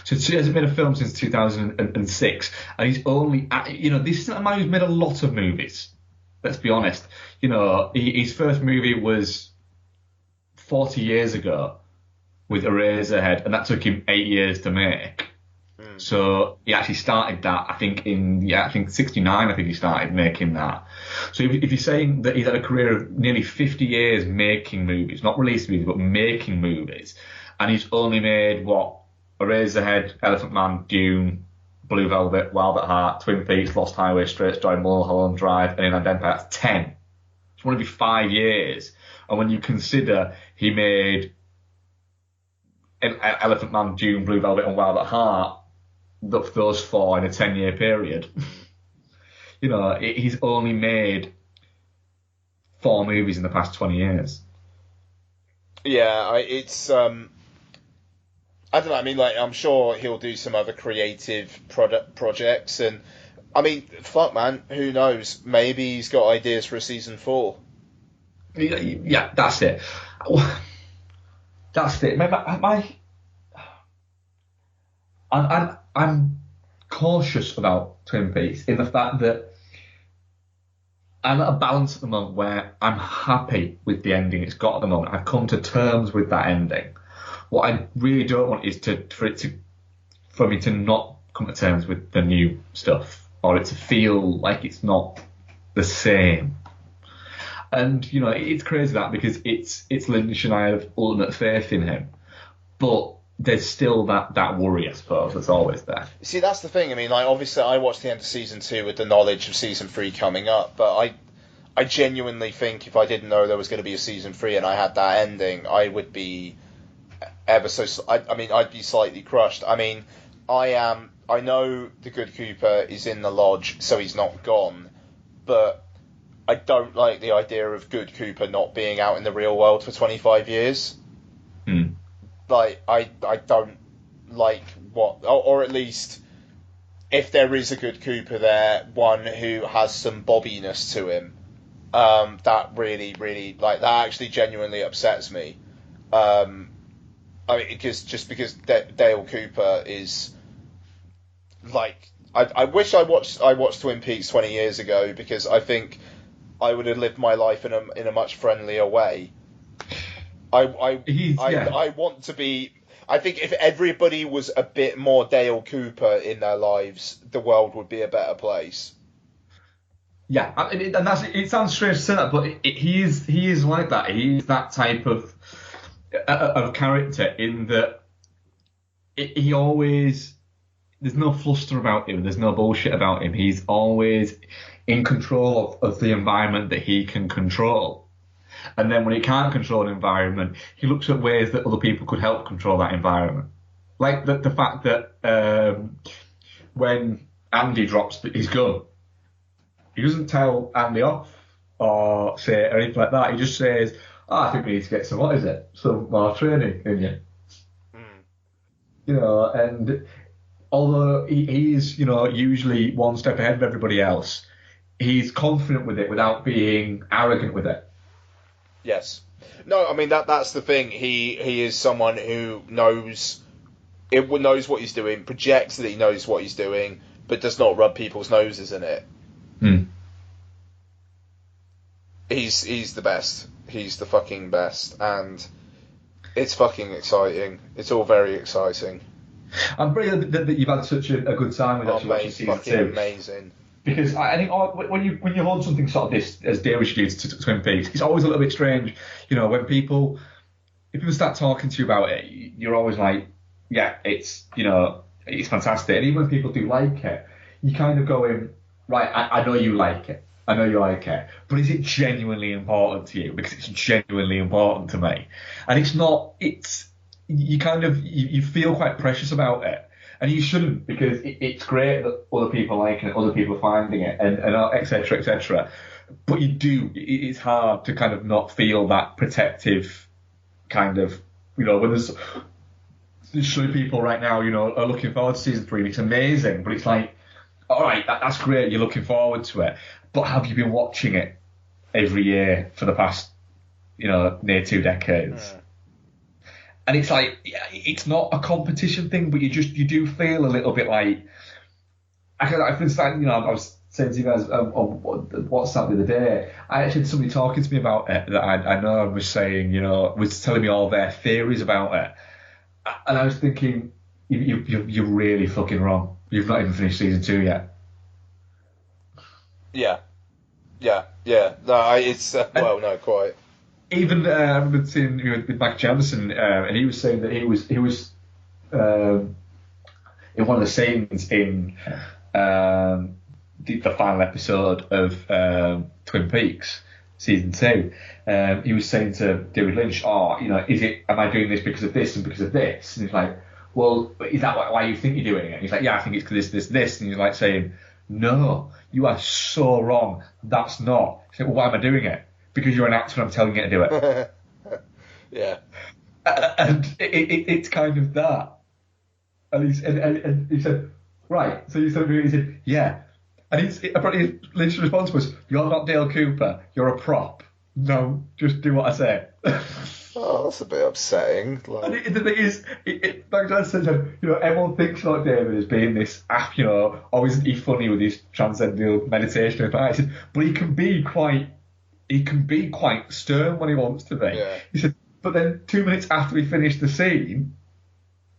So he hasn't made a film since 2006, and he's only... this isn't a man who's made a lot of movies. Let's be honest. His first movie was 40 years ago with Eraserhead, and that took him 8 years to make. So he actually started that, I think 69, I think he started making that. So if you're saying that he's had a career of nearly 50 years making movies, not releasing movies, but making movies, and he's only made, Eraserhead, Elephant Man, Dune, Blue Velvet, Wild at Heart, Twin Peaks, Lost Highway, Straight Story, Mulholland Drive, and Inland Empire. That's 10. It's going to be 5 years. And when you consider he made Elephant Man, Dune, Blue Velvet, and Wild at Heart, those 4 in a 10-year period, he's only made 4 movies in the past 20 years. Yeah, it's... I don't know, I mean, I'm sure he'll do some other creative projects, and, I mean, fuck, man, who knows? Maybe he's got ideas for a season 4. Yeah, that's it. That's it. I'm cautious about Twin Peaks in the fact that I'm at a balance at the moment where I'm happy with the ending it's got at the moment. I've come to terms with that ending. What I really don't want is for me to not come to terms with the new stuff, or it to feel like it's not the same. And it's crazy that because it's Lynch and I have ultimate faith in him, but there's still that worry, I suppose, that's always there. See, that's the thing. I mean, obviously I watched the end of season 2 with the knowledge of season 3 coming up, but I genuinely think if I didn't know there was going to be a season 3 and I had that ending, I would be I'd be slightly crushed. I mean, I know the Good Cooper is in the lodge, so he's not gone, but I don't like the idea of Good Cooper not being out in the real world for 25 years. I don't like or at least if there is a Good Cooper there, one who has some bobbiness to him, that really, really, that actually genuinely upsets me. Because Dale Cooper is I wish I watched Twin Peaks 20 years ago, because I think I would have lived my life in a much friendlier way. I want to be. I think if everybody was a bit more Dale Cooper in their lives, the world would be a better place. Yeah, and it sounds strange to say that, but he is like that. He's that type of of character in that he always, there's no fluster about him, there's no bullshit about him. He's always in control of the environment that he can control. And then when he can't control an environment, he looks at ways that other people could help control that environment. Like the fact that when Andy drops his gun, he doesn't tell Andy off or say or anything like that. He just says, I think we need to get some more training in you. You know, and although he's, usually one step ahead of everybody else, he's confident with it without being arrogant with it. Yes. No, I mean, that's the thing. He is someone who knows what he's doing, projects that he knows what he's doing, but does not rub people's noses in it. He's the best. He's the fucking best, and it's fucking exciting. It's all very exciting. I'm brilliant that you've had such a good time with actually watching season 2. Amazing. Because I think when you hold something sort of this as dear as you do to Twin Peaks, it's always a little bit strange. When if people start talking to you about it, you're always like, yeah, it's fantastic. And even when people do like it, you kind of go in, right, I know you like it. I know you like it, but is it genuinely important to you? Because it's genuinely important to me. And it's not, you feel quite precious about it. And you shouldn't, because it's great that other people like it, other people finding it, and et cetera, et cetera. But you do, it's hard to kind of not feel that protective kind of, when there's so people right now, are looking forward to season 3, and it's amazing, but it's like, all right, that's great, you're looking forward to it, but have you been watching it every year for the past, near 2 decades? And it's like, it's not a competition thing, but you do feel a little bit like, I've been starting, I was saying to you guys on WhatsApp the other day, I actually had somebody talking to me about it that I know was saying, was telling me all their theories about it. And I was thinking, you're really fucking wrong. You've not even finished season 2 yet. Yeah. No, it's no, quite. Even I remember seeing with Mac Jamison, and he was saying that he was in one of the scenes in the final episode of Twin Peaks season 2. He was saying to David Lynch, am I doing this because of this and because of this? And he's like, well, is that why you think you're doing it? And he's like, yeah, I think it's because this. And he's like saying, no, you are so wrong. That's not. He's like, well, why am I doing it? Because you're an actor and I'm telling you to do it. Yeah. And it's kind of that. And he said, right, so you started doing it. He said, yeah. And his literal response was, you're not Dale Cooper, you're a prop. No, just do what I say. Oh, that's a bit upsetting. And the thing is, like I said, everyone thinks like David as being this, oh, isn't he funny with his transcendental meditation advice? But he can be quite stern when he wants to be. Yeah. He said, but then 2 minutes after we finished the scene,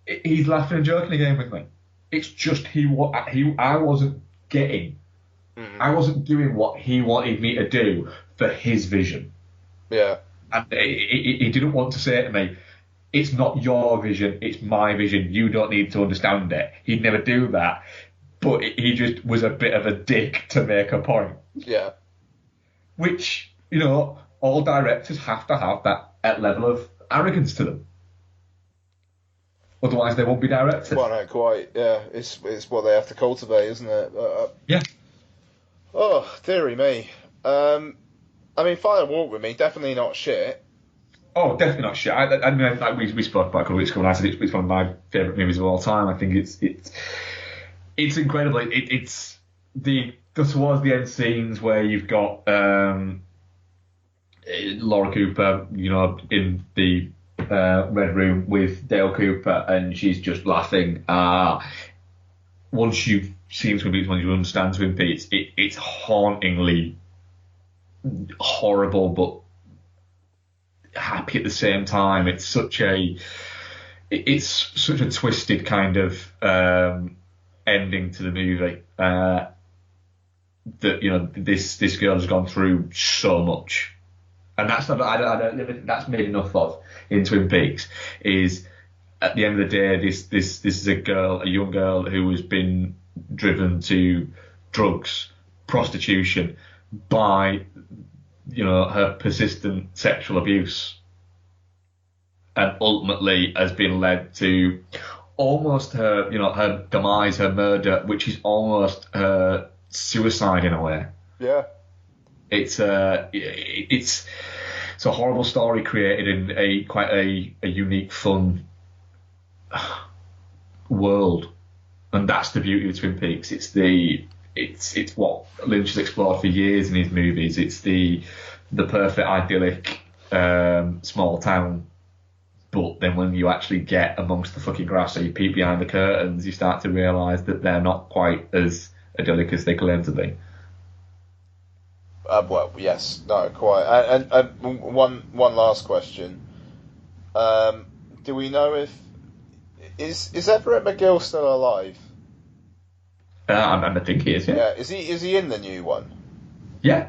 he's laughing and joking again with me. It's just I wasn't getting. Mm-hmm. I wasn't doing what he wanted me to do for his vision. Yeah. And he didn't want to say to me, it's not your vision, it's my vision, you don't need to understand it. He'd never do that. But he just was a bit of a dick to make a point. Yeah. Which, all directors have to have that level of arrogance to them. Otherwise, they won't be directors. Well, no, quite. Yeah, it's what they have to cultivate, isn't it? Yeah. Oh, dearie me. I mean, Fire Walk with Me, definitely not shit. Oh, definitely not shit. I mean, like we spoke about a couple of weeks ago, and I said it's one of my favourite movies of all time. I think it's incredible. It's towards the end scenes where you've got Laura Cooper, in the Red Room with Dale Cooper, and she's just laughing. Once you've seen Twin Peaks, once you understand Twin Peaks, it's hauntingly horrible, but happy at the same time. It's such a twisted kind of ending to the movie. That this girl has gone through so much, and that's not, I don't think that's made enough of in Twin Peaks, is at the end of the day, this is a young girl who has been driven to drugs, prostitution, by, her persistent sexual abuse, and ultimately has been led to almost her demise, her murder, which is almost her suicide in a way. Yeah. It's a horrible story created in quite a unique, fun world, and that's the beauty of Twin Peaks. It's what Lynch has explored for years in his movies. It's the perfect idyllic small town. But then when you actually get amongst the fucking grass, or you peek behind the curtains, you start to realise that they're not quite as idyllic as they claim to be. Well, yes, no, quite. And one last question. Do we know if is Everett McGill still alive? I think he is. Yeah. Is he in the new one? Yeah.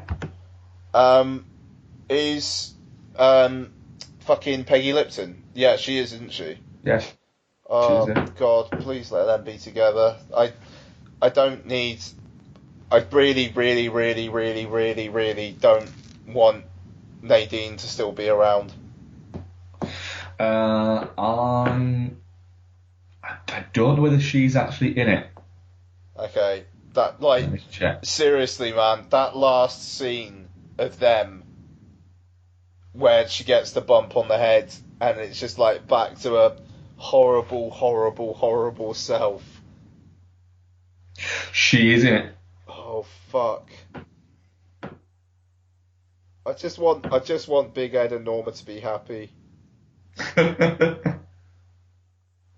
Is fucking Peggy Lipton? Yeah, she is, isn't she? Yes. Oh God, please let them be together. I don't need. I really, really, really, really, really, really don't want Nadine to still be around. I don't know whether she's actually in it. Okay, Let me check. seriously, man, that last scene of them where she gets the bump on the head and it's just like back to a horrible, horrible, horrible self. She is in it. Oh fuck. I just want Big Ed and Norma to be happy.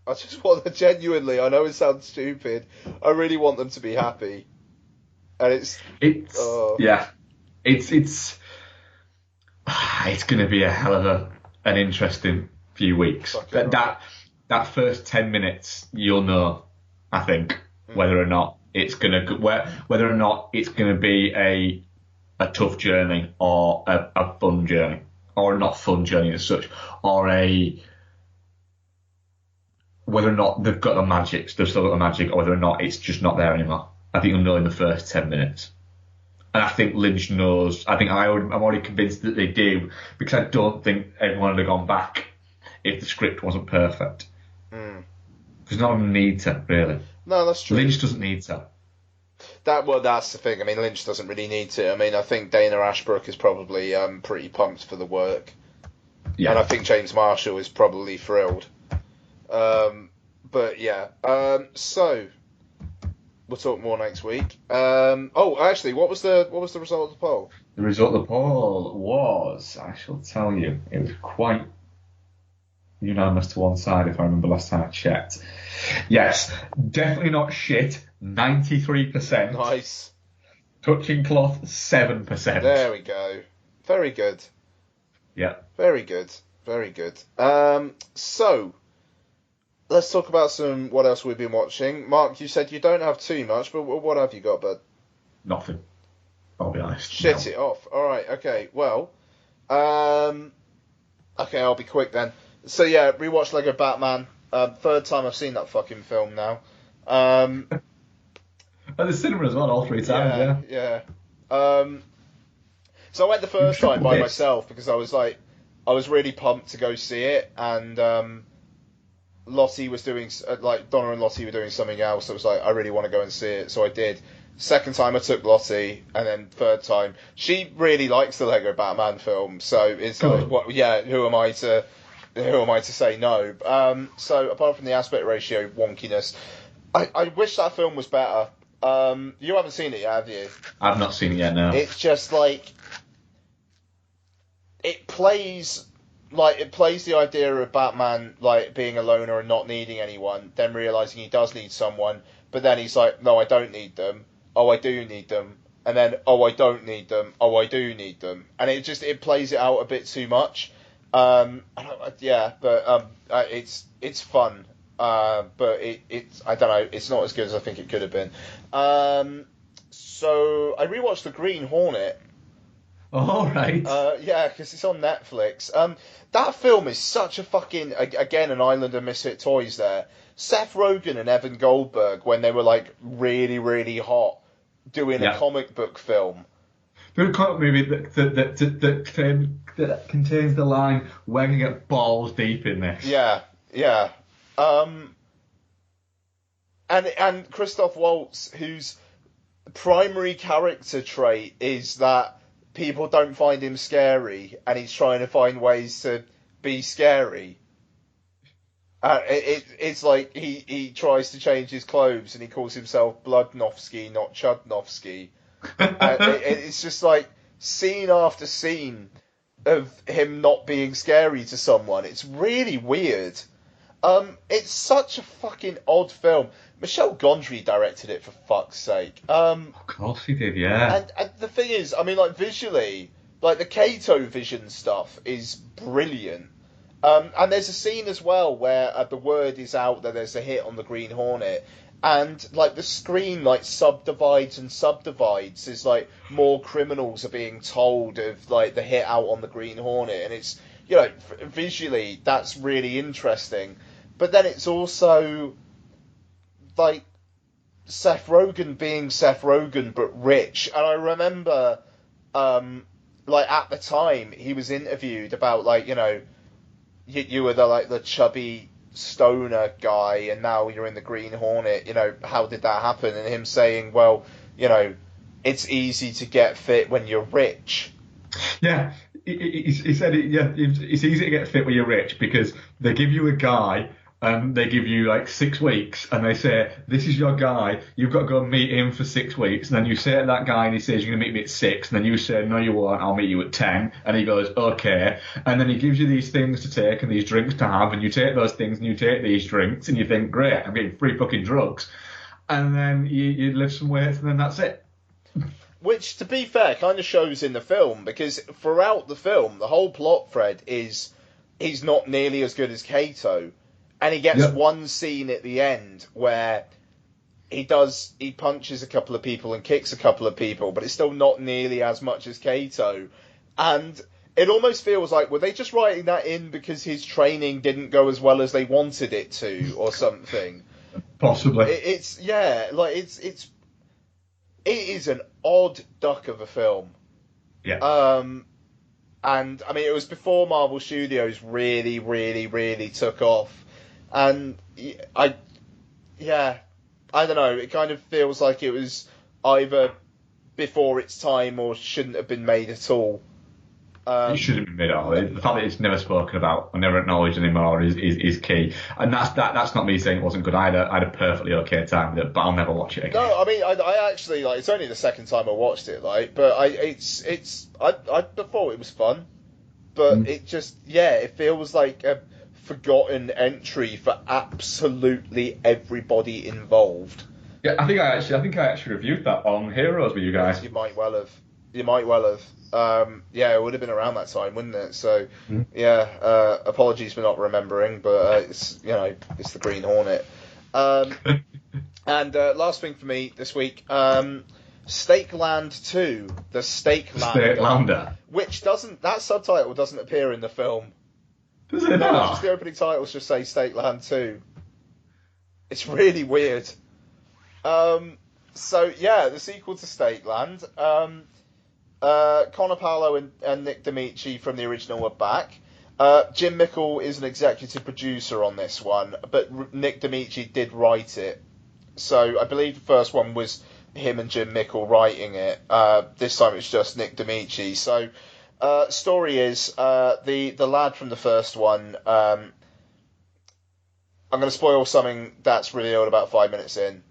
I just want them, genuinely, I know it sounds stupid, I really want them to be happy. And it's going to be a hell of an interesting few weeks. That first 10 minutes, you'll know, I think, whether or not it's going to be a tough journey or a fun journey, or not fun journey as such, or whether or not they've still got the magic, or whether or not it's just not there anymore. I think you'll know in the first 10 minutes. And I think Lynch knows. I'm already convinced that they do, because I don't think everyone would have gone back if the script wasn't perfect. Because none of them need to, really. No, that's true. Lynch doesn't need to. That's the thing. I mean, Lynch doesn't really need to. I mean, I think Dana Ashbrook is probably pretty pumped for the work. Yeah. And I think James Marshall is probably thrilled. But yeah. So we'll talk more next week. Actually, what was the result of the poll? The result of the poll was, I shall tell you, it was quite unanimous to one side, if I remember last time I checked. Yes, definitely not shit, 93%. Nice. Touching cloth, 7%. There we go. Very good. Yeah. Very good. Very good. So let's talk about what else we've been watching. Mark, you said you don't have too much, but what have you got, bud? Nothing. I'll be honest. Shit it off. All right. Okay. Well. Okay, I'll be quick then. So yeah, rewatched Lego Batman. Third time I've seen that fucking film now. At the cinema as well, all 3 times. Yeah. So I went the first time by myself because I was really pumped to go see it, and Lottie was doing, Donna and Lottie were doing something else. I was like, I really want to go and see it, so I did. Second time I took Lottie, and then third time she really likes the Lego Batman film, so it's like, who am I to say no? So apart from the aspect ratio wonkiness, I wish that film was better. You haven't seen it yet, have you? I've not seen it yet, no. It's just like it plays the idea of Batman being a loner and not needing anyone, then realizing he does need someone, but then he's like, no, I don't need them. Oh, I do need them. And then, oh, I don't need them. Oh, I do need them. And it plays it out a bit too much. It's fun. But it's I don't know. It's not as good as I think it could have been. So I rewatched The Green Hornet. All right. Yeah, because it's on Netflix. That film is such a fucking, again, an island of misfit toys there. Seth Rogen and Evan Goldberg, when they were like really, really hot, doing a Yeah. comic book film. There's a comic movie that contains the line, "We're gonna get balls deep in this." Yeah, yeah. And Christoph Waltz, whose primary character trait is that people don't find him scary, and he's trying to find ways to be scary. It's like he tries to change his clothes, and he calls himself Bludnovsky, not Chudnovsky. It's just like scene after scene of him not being scary to someone. It's really weird. It's such a fucking odd film. Michel Gondry directed it, for fuck's sake. Of course he did, yeah. And the thing is, I mean, like, visually, like, the Kato Vision stuff is brilliant. And there's a scene as well where the word is out that there's a hit on the Green Hornet, and, like, the screen, like, subdivides and subdivides as, like, more criminals are being told of, like, the hit out on the Green Hornet, and it's, you know, visually, that's really interesting. But then it's also, like, Seth Rogen being Seth Rogen, but rich. And I remember, like, at the time, he was interviewed about, like, you know, you were the chubby stoner guy, and now you're in the Green Hornet, you know, how did that happen? And him saying, well, you know, it's easy to get fit when you're rich. Yeah, he said it. Yeah, it's easy to get fit when you're rich because they give you a guy and they give you like 6 weeks and they say, this is your guy, you've got to go and meet him for 6 weeks. And then you say to that guy and he says, you're going to meet me at 6. And then you say, no, you won't, I'll meet you at 10. And he goes, okay. And then he gives you these things to take and these drinks to have. And you take those things and you take these drinks and you think, great, I'm getting free fucking drugs. And then you lift some weights and then that's it. Which, to be fair, kind of shows in the film, because throughout the film, the whole plot thread is he's not nearly as good as Kato. And he gets one scene at the end where he punches a couple of people and kicks a couple of people, but it's still not nearly as much as Kato. And it almost feels like, were they just writing that in because his training didn't go as well as they wanted it to, or something? Possibly. It is an odd duck of a film. Yeah. And I mean, it was before Marvel Studios really, really, really took off. And I don't know, it kind of feels like it was either before its time or shouldn't have been made at all. It shouldn't be made at all. The fact that it's never spoken about or never acknowledged anymore is key. And that's not me saying it wasn't good. I had a perfectly okay time with it, but I'll never watch it again. No, I mean, I actually, like, it's only the second time I watched it, like, but I thought it was fun, but it just, it feels like a forgotten entry for absolutely everybody involved. Yeah, I think I actually reviewed that on Heroes with you guys. You might well have. It would have been around that time, wouldn't it? So, apologies for not remembering, but it's the Green Hornet. And last thing for me this week, Stakeland 2, the Stakelander, which that subtitle doesn't appear in the film. Does it not? Just the opening titles just say Stakeland 2. It's really weird. The sequel to Stakeland. Connor Paolo and Nick D'Amici from the original are back. Jim Mickle is an executive producer on this one, but Nick D'Amici did write it. So I believe the first one was him and Jim Mickle writing it. This time it's just Nick D'Amici. So story is the lad from the first one. I'm going to spoil something that's revealed about 5 minutes in.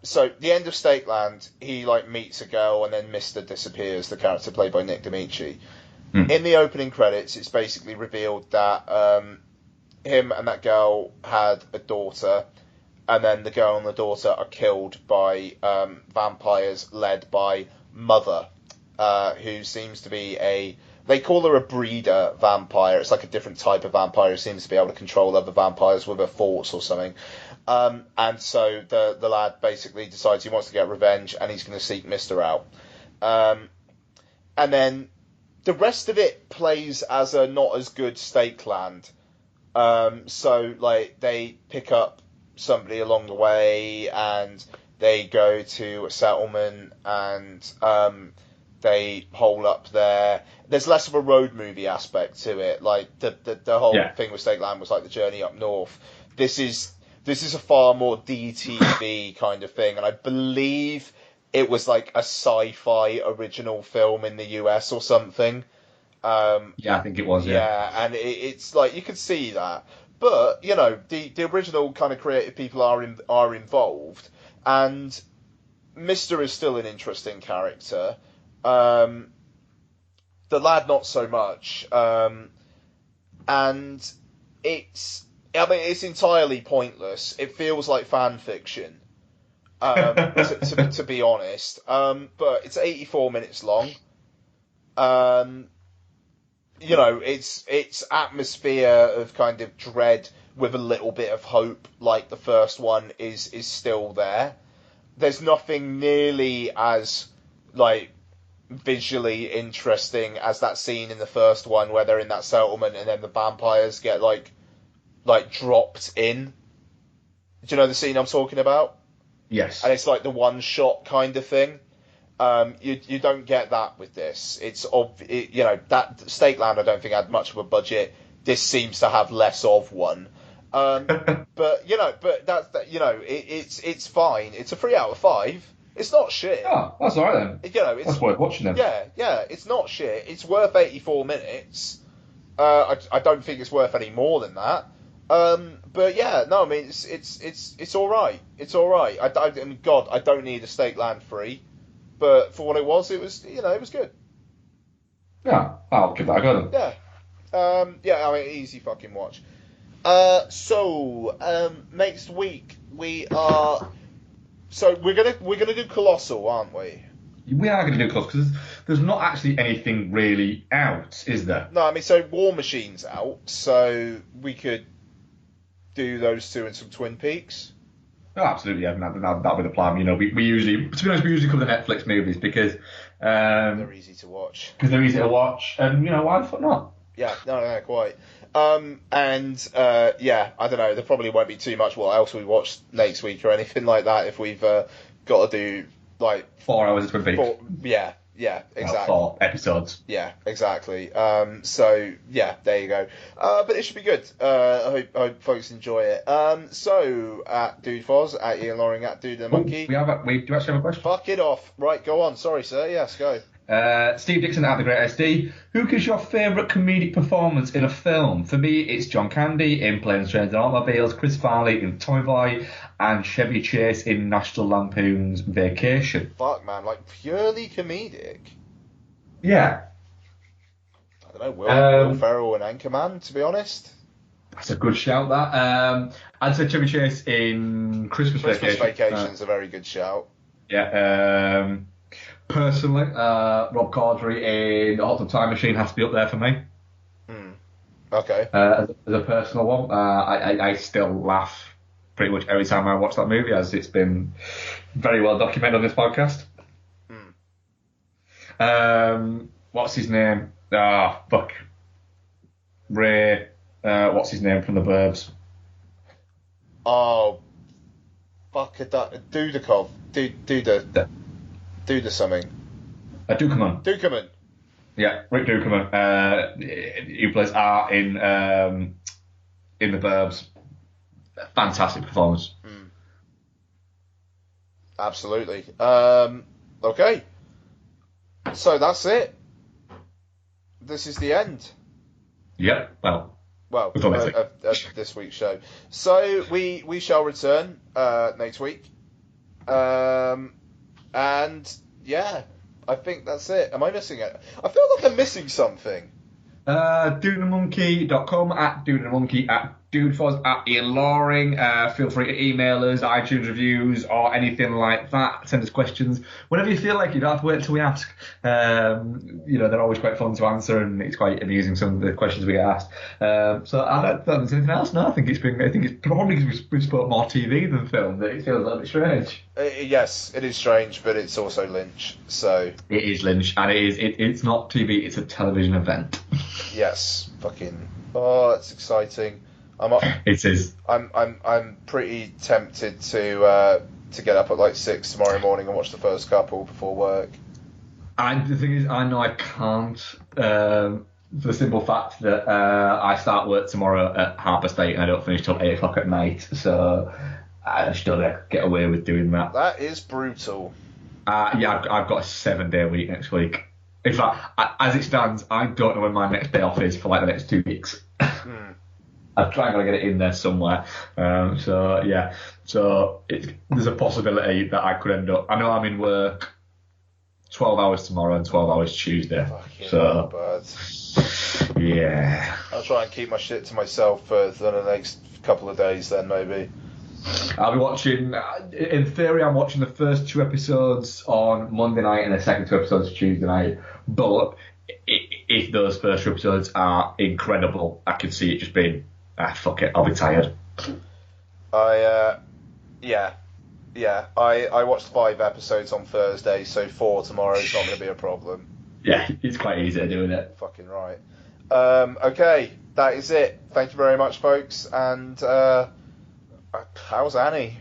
So the end of Stakeland, he meets a girl and then Mr. disappears, the character played by Nick D'Amici. In the opening credits, it's basically revealed that him and that girl had a daughter, and then the girl and the daughter are killed by vampires led by Mother, who seems to be they call her a breeder vampire. It's like a different type of vampire who seems to be able to control other vampires with her thoughts or something. And so the lad basically decides he wants to get revenge and he's going to seek Mr. out. and then the rest of it plays as a not as good Stakeland. So like they pick up somebody along the way, and they go to a settlement, and they hole up there. There's less of a road movie aspect to it. Like the whole thing with Stakeland was like the journey up north. This is a far more DTV kind of thing, and I believe it was like a sci-fi original film in the US or something. Yeah, I think it was. Yeah, and it's like you could see that, but you know the original kind of creative people are involved, and Mister is still an interesting character. The lad not so much, and it's entirely pointless. It feels like fan fiction, to be honest. But it's 84 minutes long. You know, its atmosphere of kind of dread with a little bit of hope, like the first one, is still there. There's nothing nearly as like visually interesting as that scene in the first one where they're in that settlement and then the vampires get like dropped in. Do you know the scene I'm talking about? Yes. And it's like the one shot kind of thing. You don't get that with this. You know, that Stakeland I don't think had much of a budget. This seems to have less of one. But you know, it's fine. It's a 3 out of 5. It's not shit. Oh, that's alright then. You know, that's worth watching then. Yeah, it's not shit. It's worth 84 minutes. I don't think it's worth any more than that. But yeah, no, I mean it's all right. It's all right. I mean, God, I don't need a Stakeland 3, but for what it was good. Yeah, I'll give that a go then. Yeah, I mean, easy fucking watch. So next week we're gonna do Colossal, aren't we? We are going to do Colossal because there's not actually anything really out, is there? No, I mean, so War Machine's out, so we could do those two and some Twin Peaks. Oh, absolutely, yeah, that'll be the plan. You know, we usually, to be honest, we usually cover the Netflix movies because they're easy to watch. Because they're easy to watch, and you know, why the fuck not? Yeah, no, quite. Yeah, I don't know. There probably won't be too much what else we watch next week or anything like that if we've got to do like 4 hours of Twin Peaks. Yeah, exactly. 4 episodes. Yeah, exactly. So yeah, there you go. But it should be good. I hope folks enjoy it. So at Dude Foz, at Ian Loring, at Dude the Monkey. We do actually have a question. Fuck it off. Right, go on. Sorry, sir. Yes, go. Steve Dixon at The Great SD. Who gives your favourite comedic performance in a film? For me, it's John Candy in Planes, Trains and Automobiles, Chris Farley in Tommy Boy, and Chevy Chase in National Lampoon's Vacation. Fuck, man. Like, purely comedic? Yeah. I don't know, Will Ferrell and Anchorman, to be honest. That's a good shout, that. I'd say Chevy Chase in Christmas Vacation. Christmas Vacation's a very good shout. Yeah. Personally, Rob Corddry in The Hot Tub Time Machine has to be up there for me. Okay. As a personal one, I still laugh pretty much every time I watch that movie, as it's been very well documented on this podcast. What's his name? Fuck. Ray. What's his name from The Burbs? Oh. Fuck. Dudakov. Duda something. Dukeman. Yeah, Rick Dukeman. Who plays Art in The Burbs. Fantastic performance. Absolutely. Okay. So that's it. This is the end. Yep. Well, of this week's show. So we shall return next week. And yeah, I think that's it. Am I missing it? I feel like I'm missing something. dudeandthemonkey.com, at dudeandthemonkey, at dudefos, at Ian Loring. Feel free to email us, iTunes reviews, or anything like that. Send us questions whenever you feel like you don't have to wait until we ask. They're always quite fun to answer, and it's quite amusing, some of the questions we get asked. So I don't think there's anything else. No, I think it's probably because we've spoke more TV than film that it feels a little bit strange. Yes, it is strange, but it's also Lynch, so... It is Lynch, and it's not TV, it's a television event. Yes, fucking... Oh, that's exciting. It is. I'm pretty tempted to get up at like 6 tomorrow morning and watch the first couple before work. And the thing is, I know I can't, for the simple fact that I start work tomorrow at 8:30 and I don't finish till 8 o'clock at night, so I just don't get away with doing that. That is brutal. Yeah, I've got a 7-day week next week. In fact, as it stands, I don't know when my next day off is for like the next 2 weeks. I'm trying to get it in there somewhere. There's a possibility that I could end up. I know I'm in work 12 hours tomorrow and 12 hours Tuesday. Yeah. I'll try and keep my shit to myself for the next couple of days then, maybe. I'll be watching, in theory, I'm watching the first 2 episodes on Monday night and the second 2 episodes Tuesday night. But if those first 2 episodes are incredible, I can see it just being, fuck it, I'll be tired. I watched 5 episodes on Thursday, so 4 tomorrow is not going to be a problem. Yeah, it's quite easy to do it. Fucking right. Okay, that is it. Thank you very much, folks, and how's Annie?